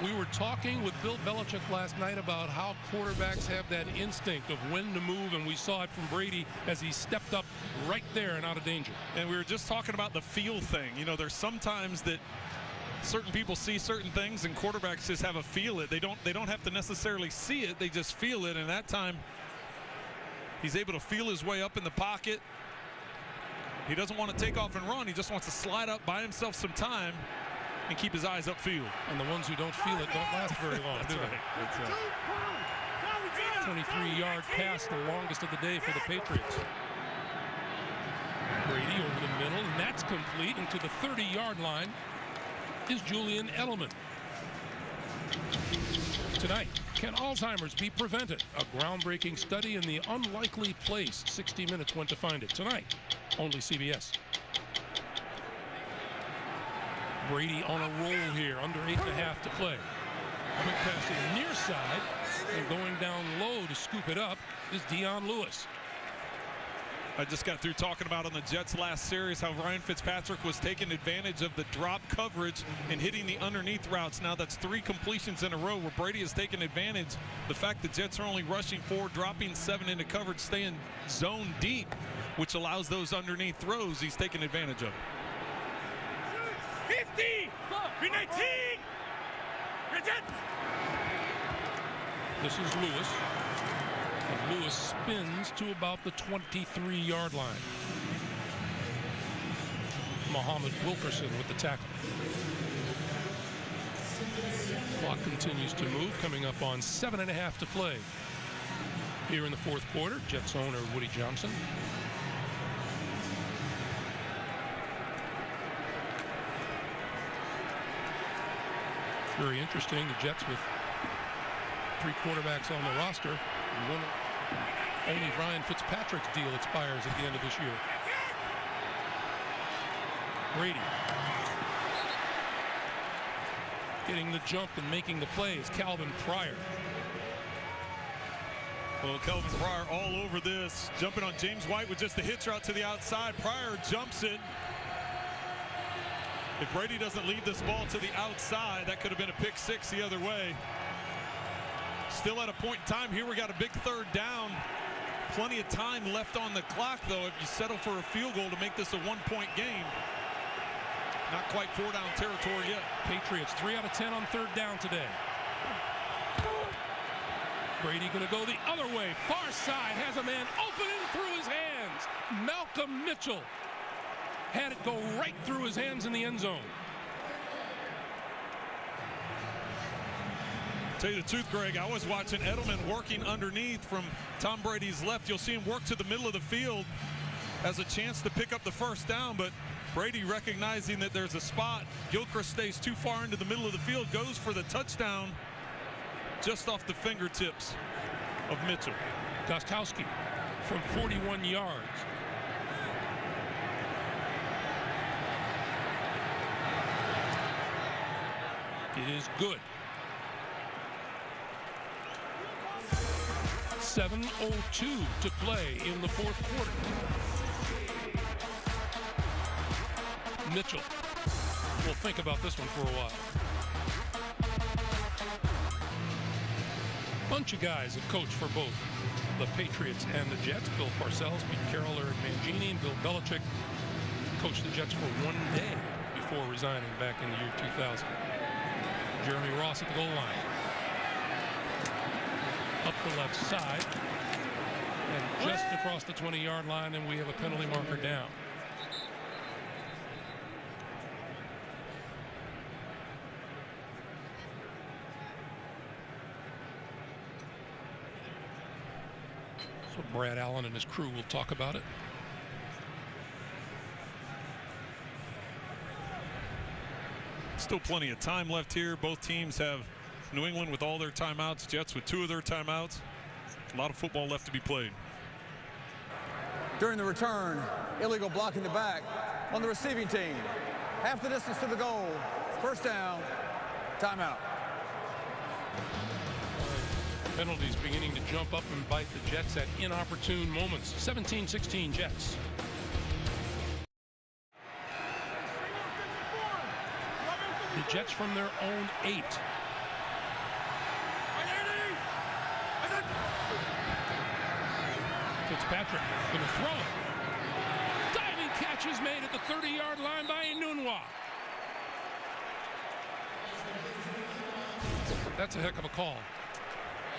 We were talking with Bill Belichick last night about how quarterbacks have that instinct of when to move, and we saw it from Brady as he stepped up right there and out of danger. And we were just talking about the feel thing. You know, there's sometimes that certain people see certain things, and quarterbacks just have a feel it. They don't have to necessarily see it. They just feel it. And that time, he's able to feel his way up in the pocket. He doesn't want to take off and run. He just wants to slide up, buy himself some time, and keep his eyes upfield. And the ones who don't feel it don't last very long, do they? That's right. 23-yard pass, the longest of the day for the Patriots. Brady over the middle, and that's complete. And to the 30-yard line is Julian Edelman. Tonight, can Alzheimer's be prevented? A groundbreaking study in the unlikely place. 60 Minutes went to find it. Tonight, only CBS. Brady on a roll here, under 8.5 to play. Quick pass to the near side, and going down low to scoop it up is Dion Lewis. I just got through talking about on the Jets last series how Ryan Fitzpatrick was taking advantage of the drop coverage and hitting the underneath routes. Now that's 3 completions in a row where Brady has taken advantage. The fact the Jets are only rushing 4, dropping 7 into coverage, staying zone deep. which allows those underneath throws he's taking advantage of. 50! 19! This is Lewis. And Lewis spins to about the 23-yard line. Muhammad Wilkerson with the tackle. Clock continues to move, coming up on 7.5 to play. Here in the fourth quarter, Jets owner Woody Johnson. Very interesting, the Jets with 3 quarterbacks on the roster. Only Ryan Fitzpatrick's deal expires at the end of this year. Brady getting the jump and making the plays. Calvin Pryor. Well, Calvin Pryor all over this, jumping on James White with just the hitch route to the outside. Pryor jumps it. If Brady doesn't lead this ball to the outside, that could have been a pick six the other way. Still at a point in time here, we got a big third down. Plenty of time left on the clock, though, if you settle for a field goal to make this a one-point game. Not quite 4-down territory yet. Patriots 3 out of 10 on third down today. Brady going to go the other way. Far side, has a man opening through his hands. Malcolm Mitchell had it go right through his hands in the end zone. Tell you the truth, Greg, I was watching Edelman working underneath from Tom Brady's left. You'll see him work to the middle of the field as a chance to pick up the first down, but Brady recognizing that there's a spot. Gilchrist stays too far into the middle of the field, goes for the touchdown just off the fingertips of Mitchell. Gostkowski from 41 yards. It is good. 7:02 to play in the fourth quarter. Mitchell will think about this one for a while. Bunch of guys have coached for both the Patriots and the Jets. Bill Parcells, Pete Carroll, Eric Mangini, and Bill Belichick coached the Jets for one day before resigning back in the year 2000. Jeremy Ross at the goal line. Up the left side. And just across the 20-yard line, and we have a penalty marker down. So Brad Allen and his crew will talk about it. Still plenty of time left here. Both teams have New England with all their timeouts, Jets with 2 of their timeouts. A lot of football left to be played. During the return, illegal blocking the back on the receiving team. Half the distance to the goal. First down, timeout. Penalties beginning to jump up and bite the Jets at inopportune moments. 17-16 Jets. The Jets from their own 8. Fitzpatrick going to throw it. Diving catch is made at the 30-yard line by Enunwa. That's a heck of a call.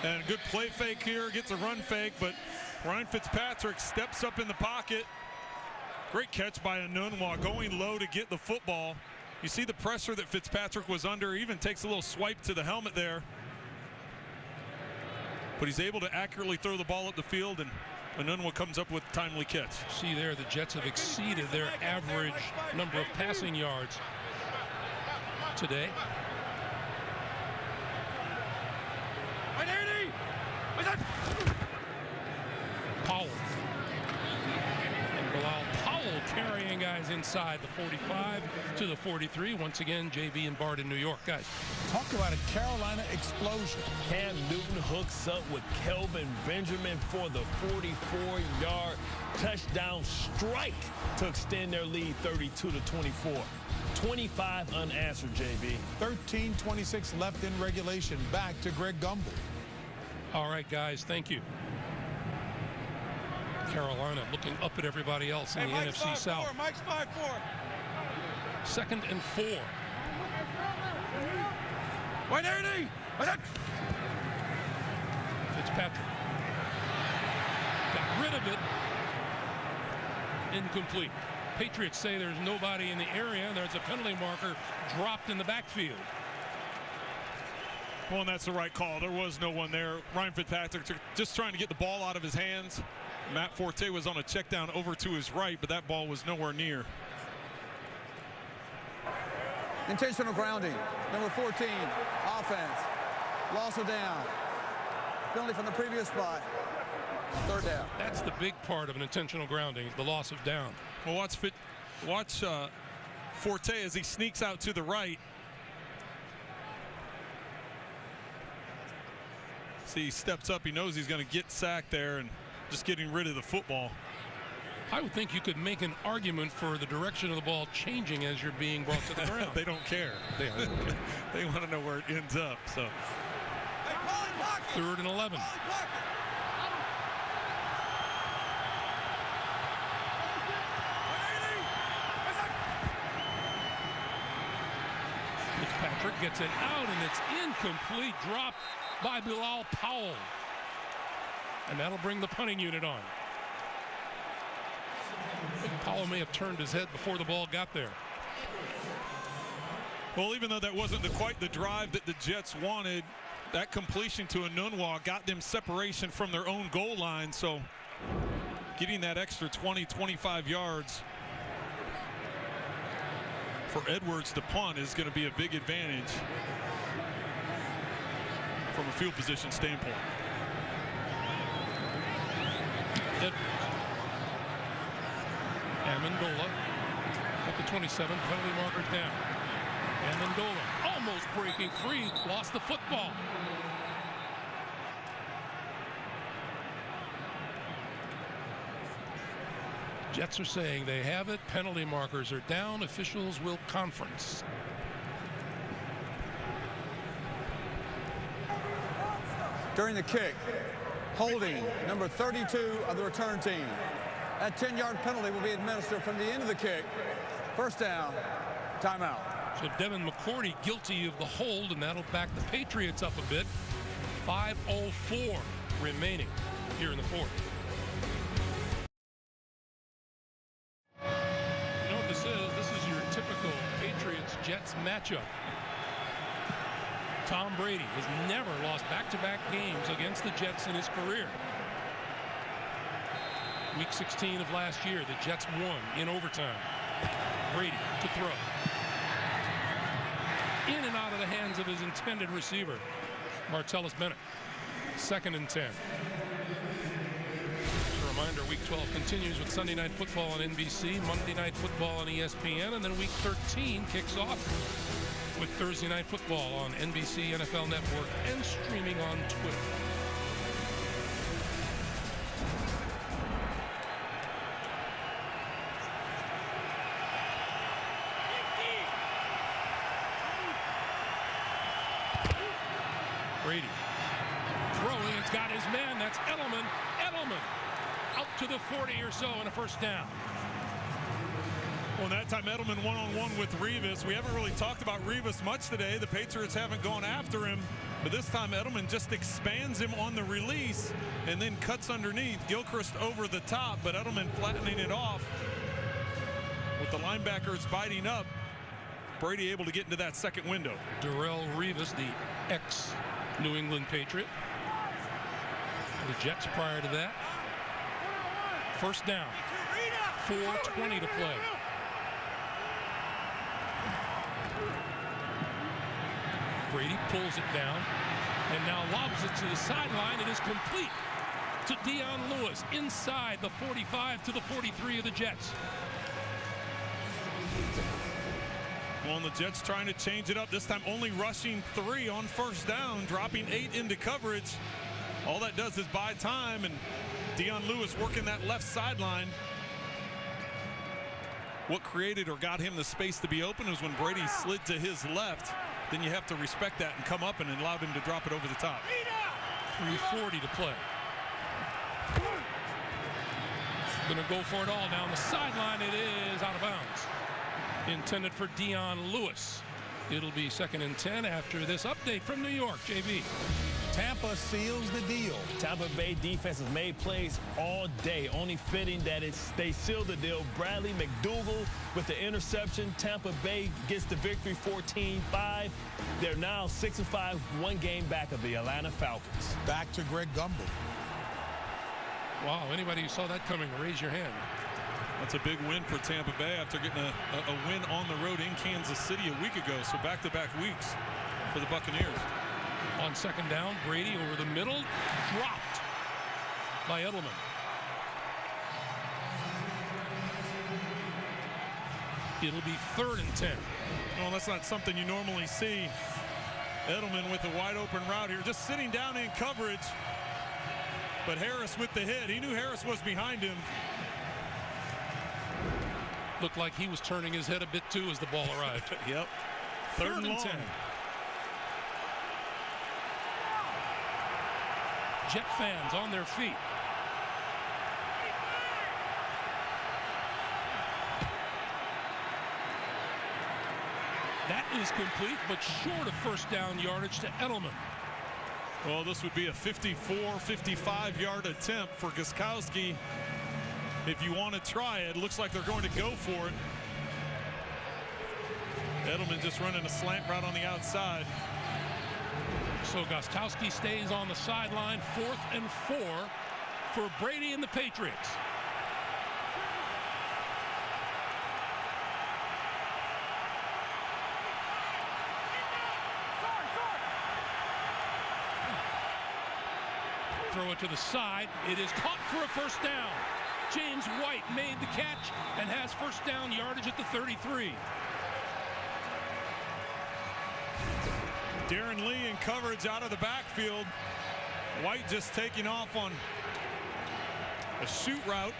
And a good play fake here, gets a run fake, but Ryan Fitzpatrick steps up in the pocket. Great catch by Enunwa, going low to get the football. You see the pressure that Fitzpatrick was under, even takes a little swipe to the helmet there. But he's able to accurately throw the ball up the field, and Enunwa comes up with a timely catch. See there, the Jets have exceeded their average number of passing yards today. Powell. And Bilal Powell carrying guys inside the 45 to the 43. Once again, JV and Bart in New York. Guys, talk about a Carolina explosion. Cam Newton hooks up with Kelvin Benjamin for the 44-yard touchdown strike to extend their lead 32-24. 25 unanswered, JB. 13:26 left in regulation. Back to Greg Gumbel. all right, guys, thank you. Carolina looking up at everybody else in the Mike's NFC South. 5-4. Mike's 5-4. 2nd and 4. 180. Fitzpatrick got rid of it. Incomplete. Patriots say there's nobody in the area. There's a penalty marker dropped in the backfield. Well, and that's the right call. There was no one there. Ryan Fitzpatrick just trying to get the ball out of his hands. Matt Forte was on a check down over to his right, but that ball was nowhere near. Intentional grounding. Number 14, offense. Loss of down. Penalty from the previous spot. 3rd down. That's the big part of an intentional grounding, the loss of down. Well, watch Forte as he sneaks out to the right. See, he steps up. He knows he's going to get sacked there and just getting rid of the football. I would think you could make an argument for the direction of the ball changing as you're being brought to the ground. They don't care. They want to know where it ends up. So 3rd and 11. Fitzpatrick gets it out, and it's incomplete. Dropped by Bilal Powell. And that'll bring the punting unit on. Powell may have turned his head before the ball got there. Well, even though that wasn't quite the drive that the Jets wanted, that completion to Enunwa got them separation from their own goal line. So getting that extra 20-25 yards for Edwards to punt is going to be a big advantage from a field position standpoint. Amendola at the 27, penalty markers down. Amendola almost breaking free, lost the football. Jets are saying they have it, penalty markers are down, officials will conference. During the kick, holding number 32 of the return team. That 10-yard penalty will be administered from the end of the kick. 1st down, timeout. So Devin McCourty guilty of the hold, and that'll back the Patriots up a bit. 5:04 remaining here in the 4th. You know what this is? This is your typical Patriots-Jets matchup. Tom Brady has never lost back-to-back games against the Jets in his career. Week 16 of last year, the Jets won in overtime. Brady to throw. In and out of the hands of his intended receiver, Martellus Bennett. 2nd and 10. As a reminder, Week 12 continues with Sunday Night Football on NBC, Monday Night Football on ESPN, and then Week 13 kicks off with Thursday Night Football on NBC, NFL Network, and streaming on Twitter. Brady throwing, it's got his man, that's Edelman. Edelman out to the 40 or so and a 1st down. Well, that time Edelman one-on-one with Revis. We haven't really talked about Revis much today. The Patriots haven't gone after him, but this time Edelman just expands him on the release and then cuts underneath. Gilchrist over the top, but Edelman flattening it off with the linebackers biting up. Brady able to get into that 2nd window. Darrelle Revis, the ex-New England Patriot. The Jets prior to that. 1st down. 4:20 to play. Brady pulls it down and now lobs it to the sideline. It is complete to Dion Lewis inside the 45 to the 43 of the Jets. Well, and the Jets trying to change it up, this time only rushing 3 on 1st down, dropping 8 into coverage. All that does is buy time, and Dion Lewis working that left sideline. What created or got him the space to be open was when Brady slid to his left. Then you have to respect that and come up and allowed him to drop it over the top. 3:40 to play. Going to go for it all down the sideline. It is out of bounds. Intended for Dion Lewis. It'll be 2nd and 10 after this update from New York. JB. Tampa seals the deal. Tampa Bay defense has made plays all day. Only fitting that they sealed the deal. Bradley McDougal with the interception. Tampa Bay gets the victory 14-5. They're now 6-5, one game back of the Atlanta Falcons. Back to Greg Gumbel. Wow, anybody who saw that coming, raise your hand. That's a big win for Tampa Bay after getting a win on the road in Kansas City a week ago. So back-to-back weeks for the Buccaneers. On 2nd down, Brady over the middle, dropped by Edelman. It'll be 3rd and 10. Well, that's not something you normally see. Edelman with a wide open route here, just sitting down in coverage. But Harris with the hit. He knew Harris was behind him. Looked like he was turning his head a bit too as the ball arrived. Yep. 3rd and 10. Jet fans on their feet. That is complete, but short of 1st down yardage to Edelman. Well, this would be a 54, 55-yard attempt for Gostkowski. If you want to try it, looks like they're going to go for it. Edelman just running a slant route on the outside. So Gostkowski stays on the sideline. 4th and 4 for Brady and the Patriots. Throw it to the side. It is caught for a 1st down. James White made the catch and has 1st down yardage at the 33. Darren Lee in coverage out of the backfield. White just taking off on a shoot route.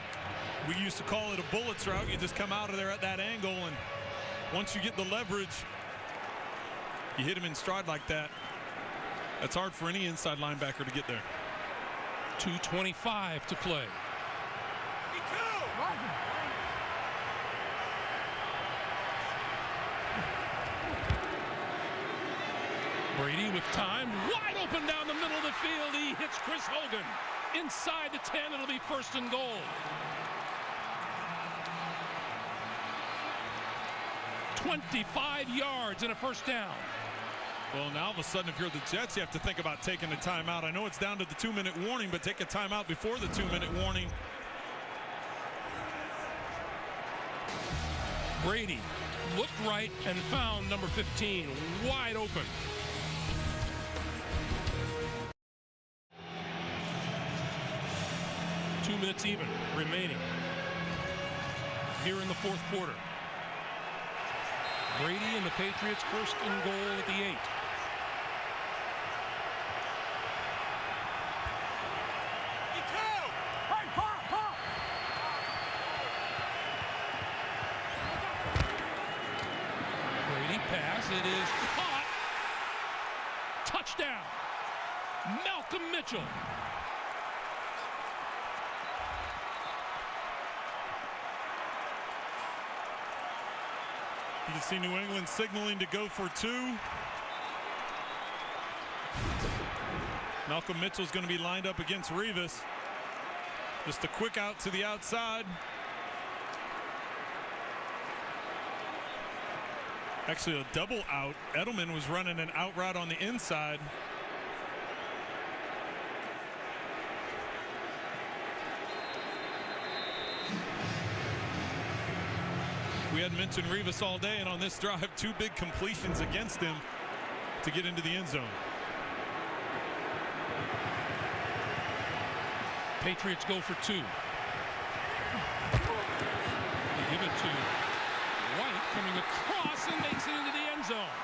We used to call it a bullets route. You just come out of there at that angle, and once you get the leverage, you hit him in stride like that. That's hard for any inside linebacker to get there. 2:25 to play. Brady with time, wide open down the middle of the field. He hits Chris Hogan. Inside the 10, it'll be 1st and goal. 25 yards and a 1st down. Well, now all of a sudden, if you're the Jets, you have to think about taking a timeout. I know it's down to the 2-minute warning, but take a timeout before the 2-minute warning. Brady looked right and found number 15 wide open. Two minutes even remaining here in the 4th quarter. Brady and the Patriots 1st and goal at the 8. Brady pass. It is caught. Touchdown. Malcolm Mitchell. You can see New England signaling to go for 2. Malcolm Mitchell's going to be lined up against Revis. Just a quick out to the outside. Actually, a double out. Edelman was running an out route on the inside. We had mentioned Revis all day, and on this drive, 2 big completions against him to get into the end zone. Patriots go for 2. They give it to White, coming across and makes it into the end zone.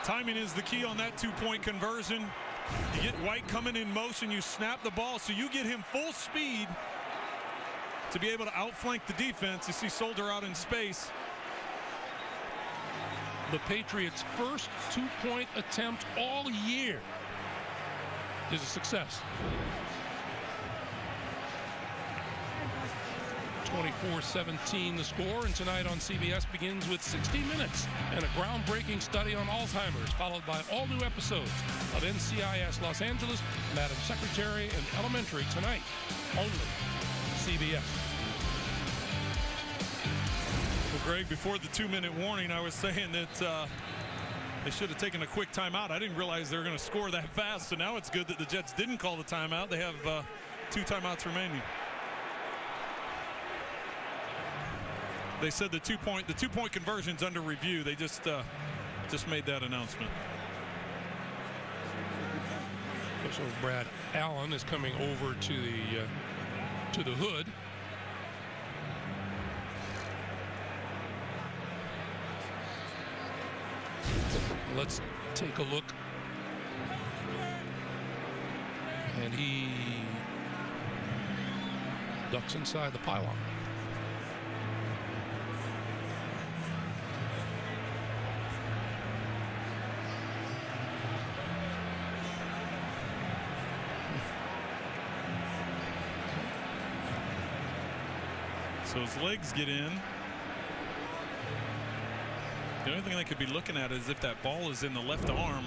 Timing is the key on that 2-point conversion. You get White coming in motion, you snap the ball, so you get him full speed to be able to outflank the defense. You see Solder out in space. The Patriots' first two-point attempt all year is a success. 24-17 the score, and tonight on CBS begins with 60 Minutes and a groundbreaking study on Alzheimer's, followed by all new episodes of NCIS Los Angeles, Madam Secretary, and Elementary tonight, only CBS. Well, Greg, before the 2-minute warning, I was saying that they should have taken a quick timeout. I didn't realize they were going to score that fast, so now it's good that the Jets didn't call the timeout. They have 2 timeouts remaining. They said the two-point conversion's under review. They just made that announcement. So Brad Allen is coming over to the hood. Let's take a look. And he ducks inside the pylon. So his legs get in. The only thing they could be looking at is if that ball is in the left arm.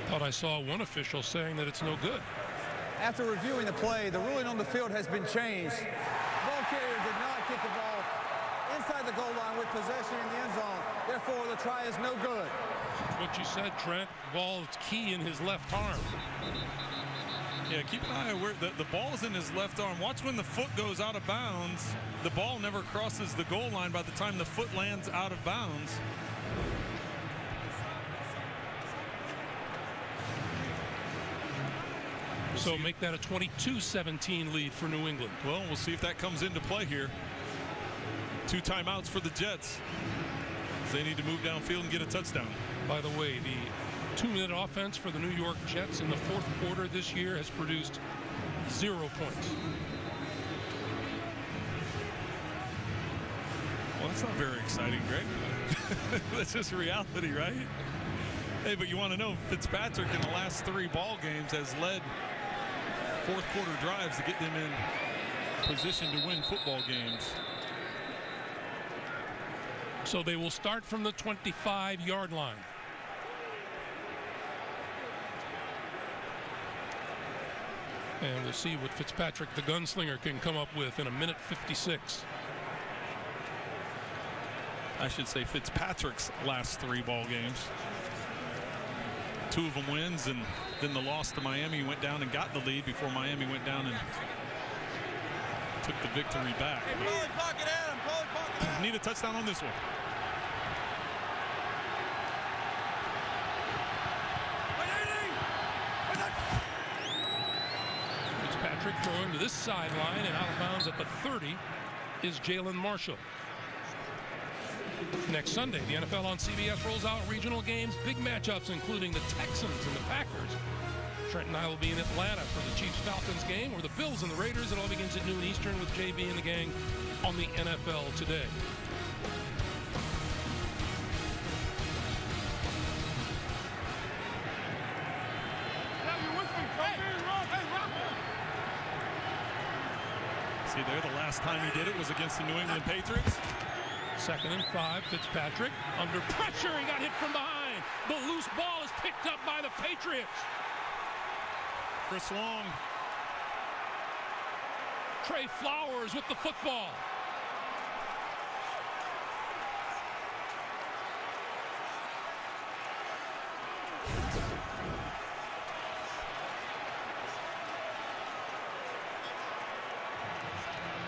Thought I saw one official saying that it's no good. After reviewing the play, the ruling on the field has been changed. The ball carrier did not get the ball inside the goal line with possession in the end zone. Therefore, the try is no good. What you said, Trent. Ball is key in his left arm. Yeah, keep an eye on where the ball is in his left arm. Watch when the foot goes out of bounds. The ball never crosses the goal line by the time the foot lands out of bounds. So make that a 22-17 lead for New England. Well, we'll see if that comes into play here. 2 timeouts for the Jets. They need to move downfield and get a touchdown. By the way, the 2-minute offense for the New York Jets in the fourth quarter this year has produced 0 points. Well, that's not very exciting, Greg. That's just reality, right? Hey, but you want to know, Fitzpatrick in the last 3 ball games has led fourth quarter drives to get them in position to win football games. So they will start from the 25-yard line. And we'll see what Fitzpatrick, the gunslinger, can come up with in a minute 56. I should say Fitzpatrick's last 3 ball games. 2 of them wins, and then the loss to Miami. Went down and got the lead before Miami went down and took the victory back. Hey, Polly, pocket Adam. Polly, pocket Adam. Need a touchdown on this one. Fitzpatrick throwing to this sideline, and out of bounds at the 30 is Jalen Marshall. Next Sunday, the NFL on CBS rolls out regional games, big matchups, including the Texans and the Packers. Trent and I will be in Atlanta for the Chiefs-Falcons game, or the Bills and the Raiders. It all begins at noon Eastern with JB and the gang on the NFL Today. See there, the last time he did it was against the New England Patriots. 2nd and 5, Fitzpatrick under pressure. He got hit from behind. The loose ball is picked up by the Patriots. Chris Long. Trey Flowers with the football.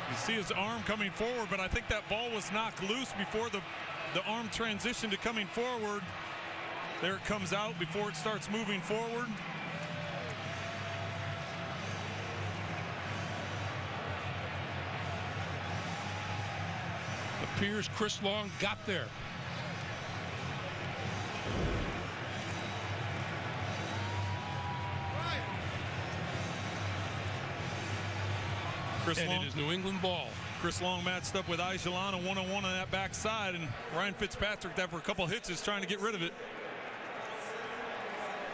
You see his arm coming forward, but I think that ball was knocked loose before the arm transitioned to coming forward. There it comes out before it starts moving forward. Appears Chris Long got there. Chris Long, it is New England ball. Chris Long matched up with Ajalon, a one-on-one on that backside, and Ryan Fitzpatrick, after a couple hits, is trying to get rid of it.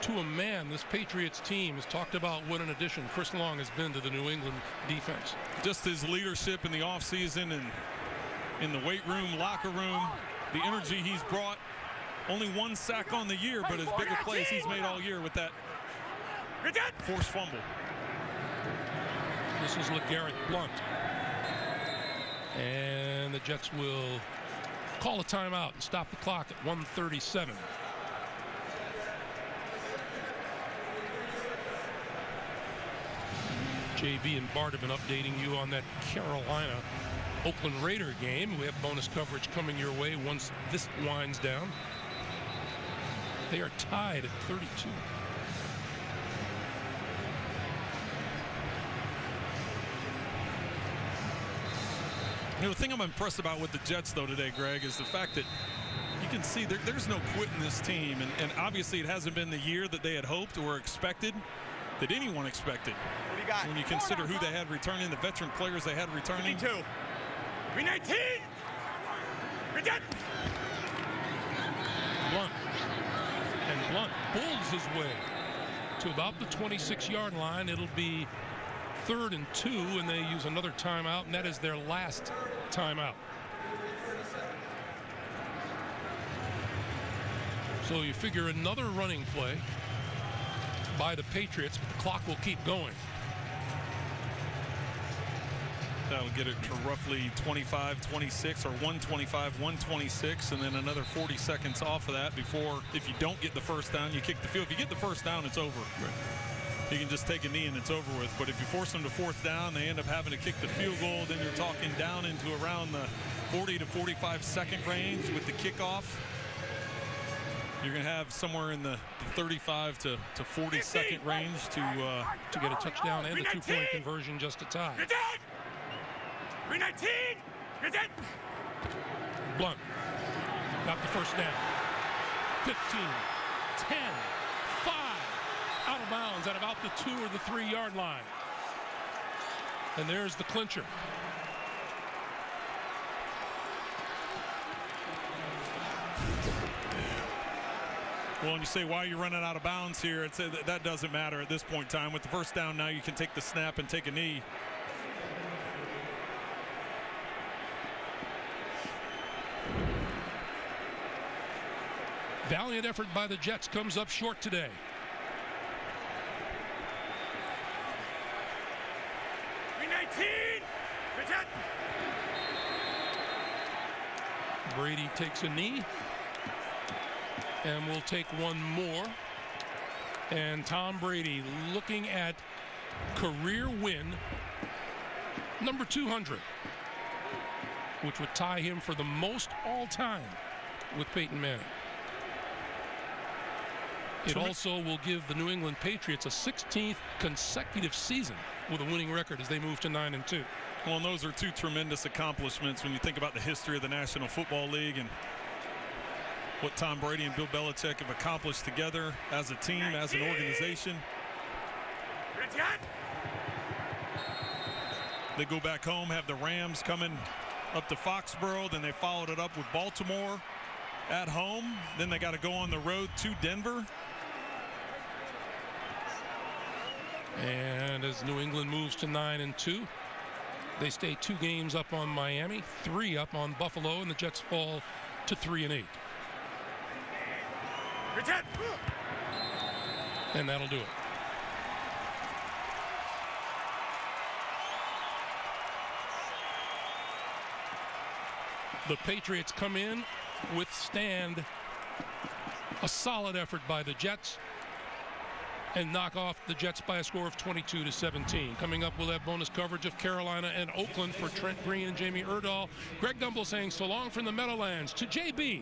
To a man, this Patriots team has talked about what an addition Chris Long has been to the New England defense. Just his leadership in the offseason and in the weight room, locker room, the energy he's brought. Only one sack on the year, but his bigger plays he's made all year with that forced fumble. This is LeGarrette Blount. And the Jets will call a timeout and stop the clock at 1:37. JB and Bart have been updating you on that Carolina-Oakland Raider game. We have bonus coverage coming your way once this winds down. They are tied at 32. You know, the thing I'm impressed about with the Jets, though, today, Greg, is the fact that you can see there's no quit in this team. And obviously it hasn't been the year that they had hoped or expected, that anyone expected. What do you got? When you consider who they had returning, the veteran players they had returning. 52. 319. You're dead. Blount. And Blount pulls his way to about the 26-yard line. It'll be 3rd and 2, and they use another timeout, and that is their last timeout. So you figure another running play by the Patriots, but the clock will keep going. That'll get it to roughly 25-26 or 125-126, and then another 40 seconds off of that before, if you don't get the first down, you kick the field. If you get the first down, it's over. Right. You can just take a knee and it's over with. But if you force them to 4th down, they end up having to kick the field goal. Then you're talking down into around the 40 to 45 second range with the kickoff. You're going to have somewhere in the 35 to 40 second range to get a touchdown and a 2-point conversion just to tie. You're dead. 319. You're dead. Blount got the first down. 15, 10, 5. Out of bounds at about the 2 or the 3-yard line. And there's the clincher. Well, and you say, why are you running out of bounds here? It's, that doesn't matter at this point in time. With the first down now, you can take the snap and take a knee. Valiant effort by the Jets comes up short today. Brady takes a knee, and we'll take one more. And Tom Brady looking at career win number 200, which would tie him for the most all-time with Peyton Manning. It also will give the New England Patriots a 16th consecutive season with a winning record as they move to 9-2. Well, and those are two tremendous accomplishments when you think about the history of the National Football League and what Tom Brady and Bill Belichick have accomplished together as a team, as an organization. They go back home, have the Rams coming up to Foxborough, then they followed it up with Baltimore at home. Then they got to go on the road to Denver. And as New England moves to 9-2, they stay 2 games up on Miami, 3 up on Buffalo, and the Jets fall to 3-8. And that'll do it. The Patriots come in, withstand a solid effort by the Jets, and knock off the Jets by a score of 22-17. Coming up, we'll have bonus coverage of Carolina and Oakland for Trent Green and Jamie Erdahl. Greg Gumbel saying so long from the Meadowlands to JB.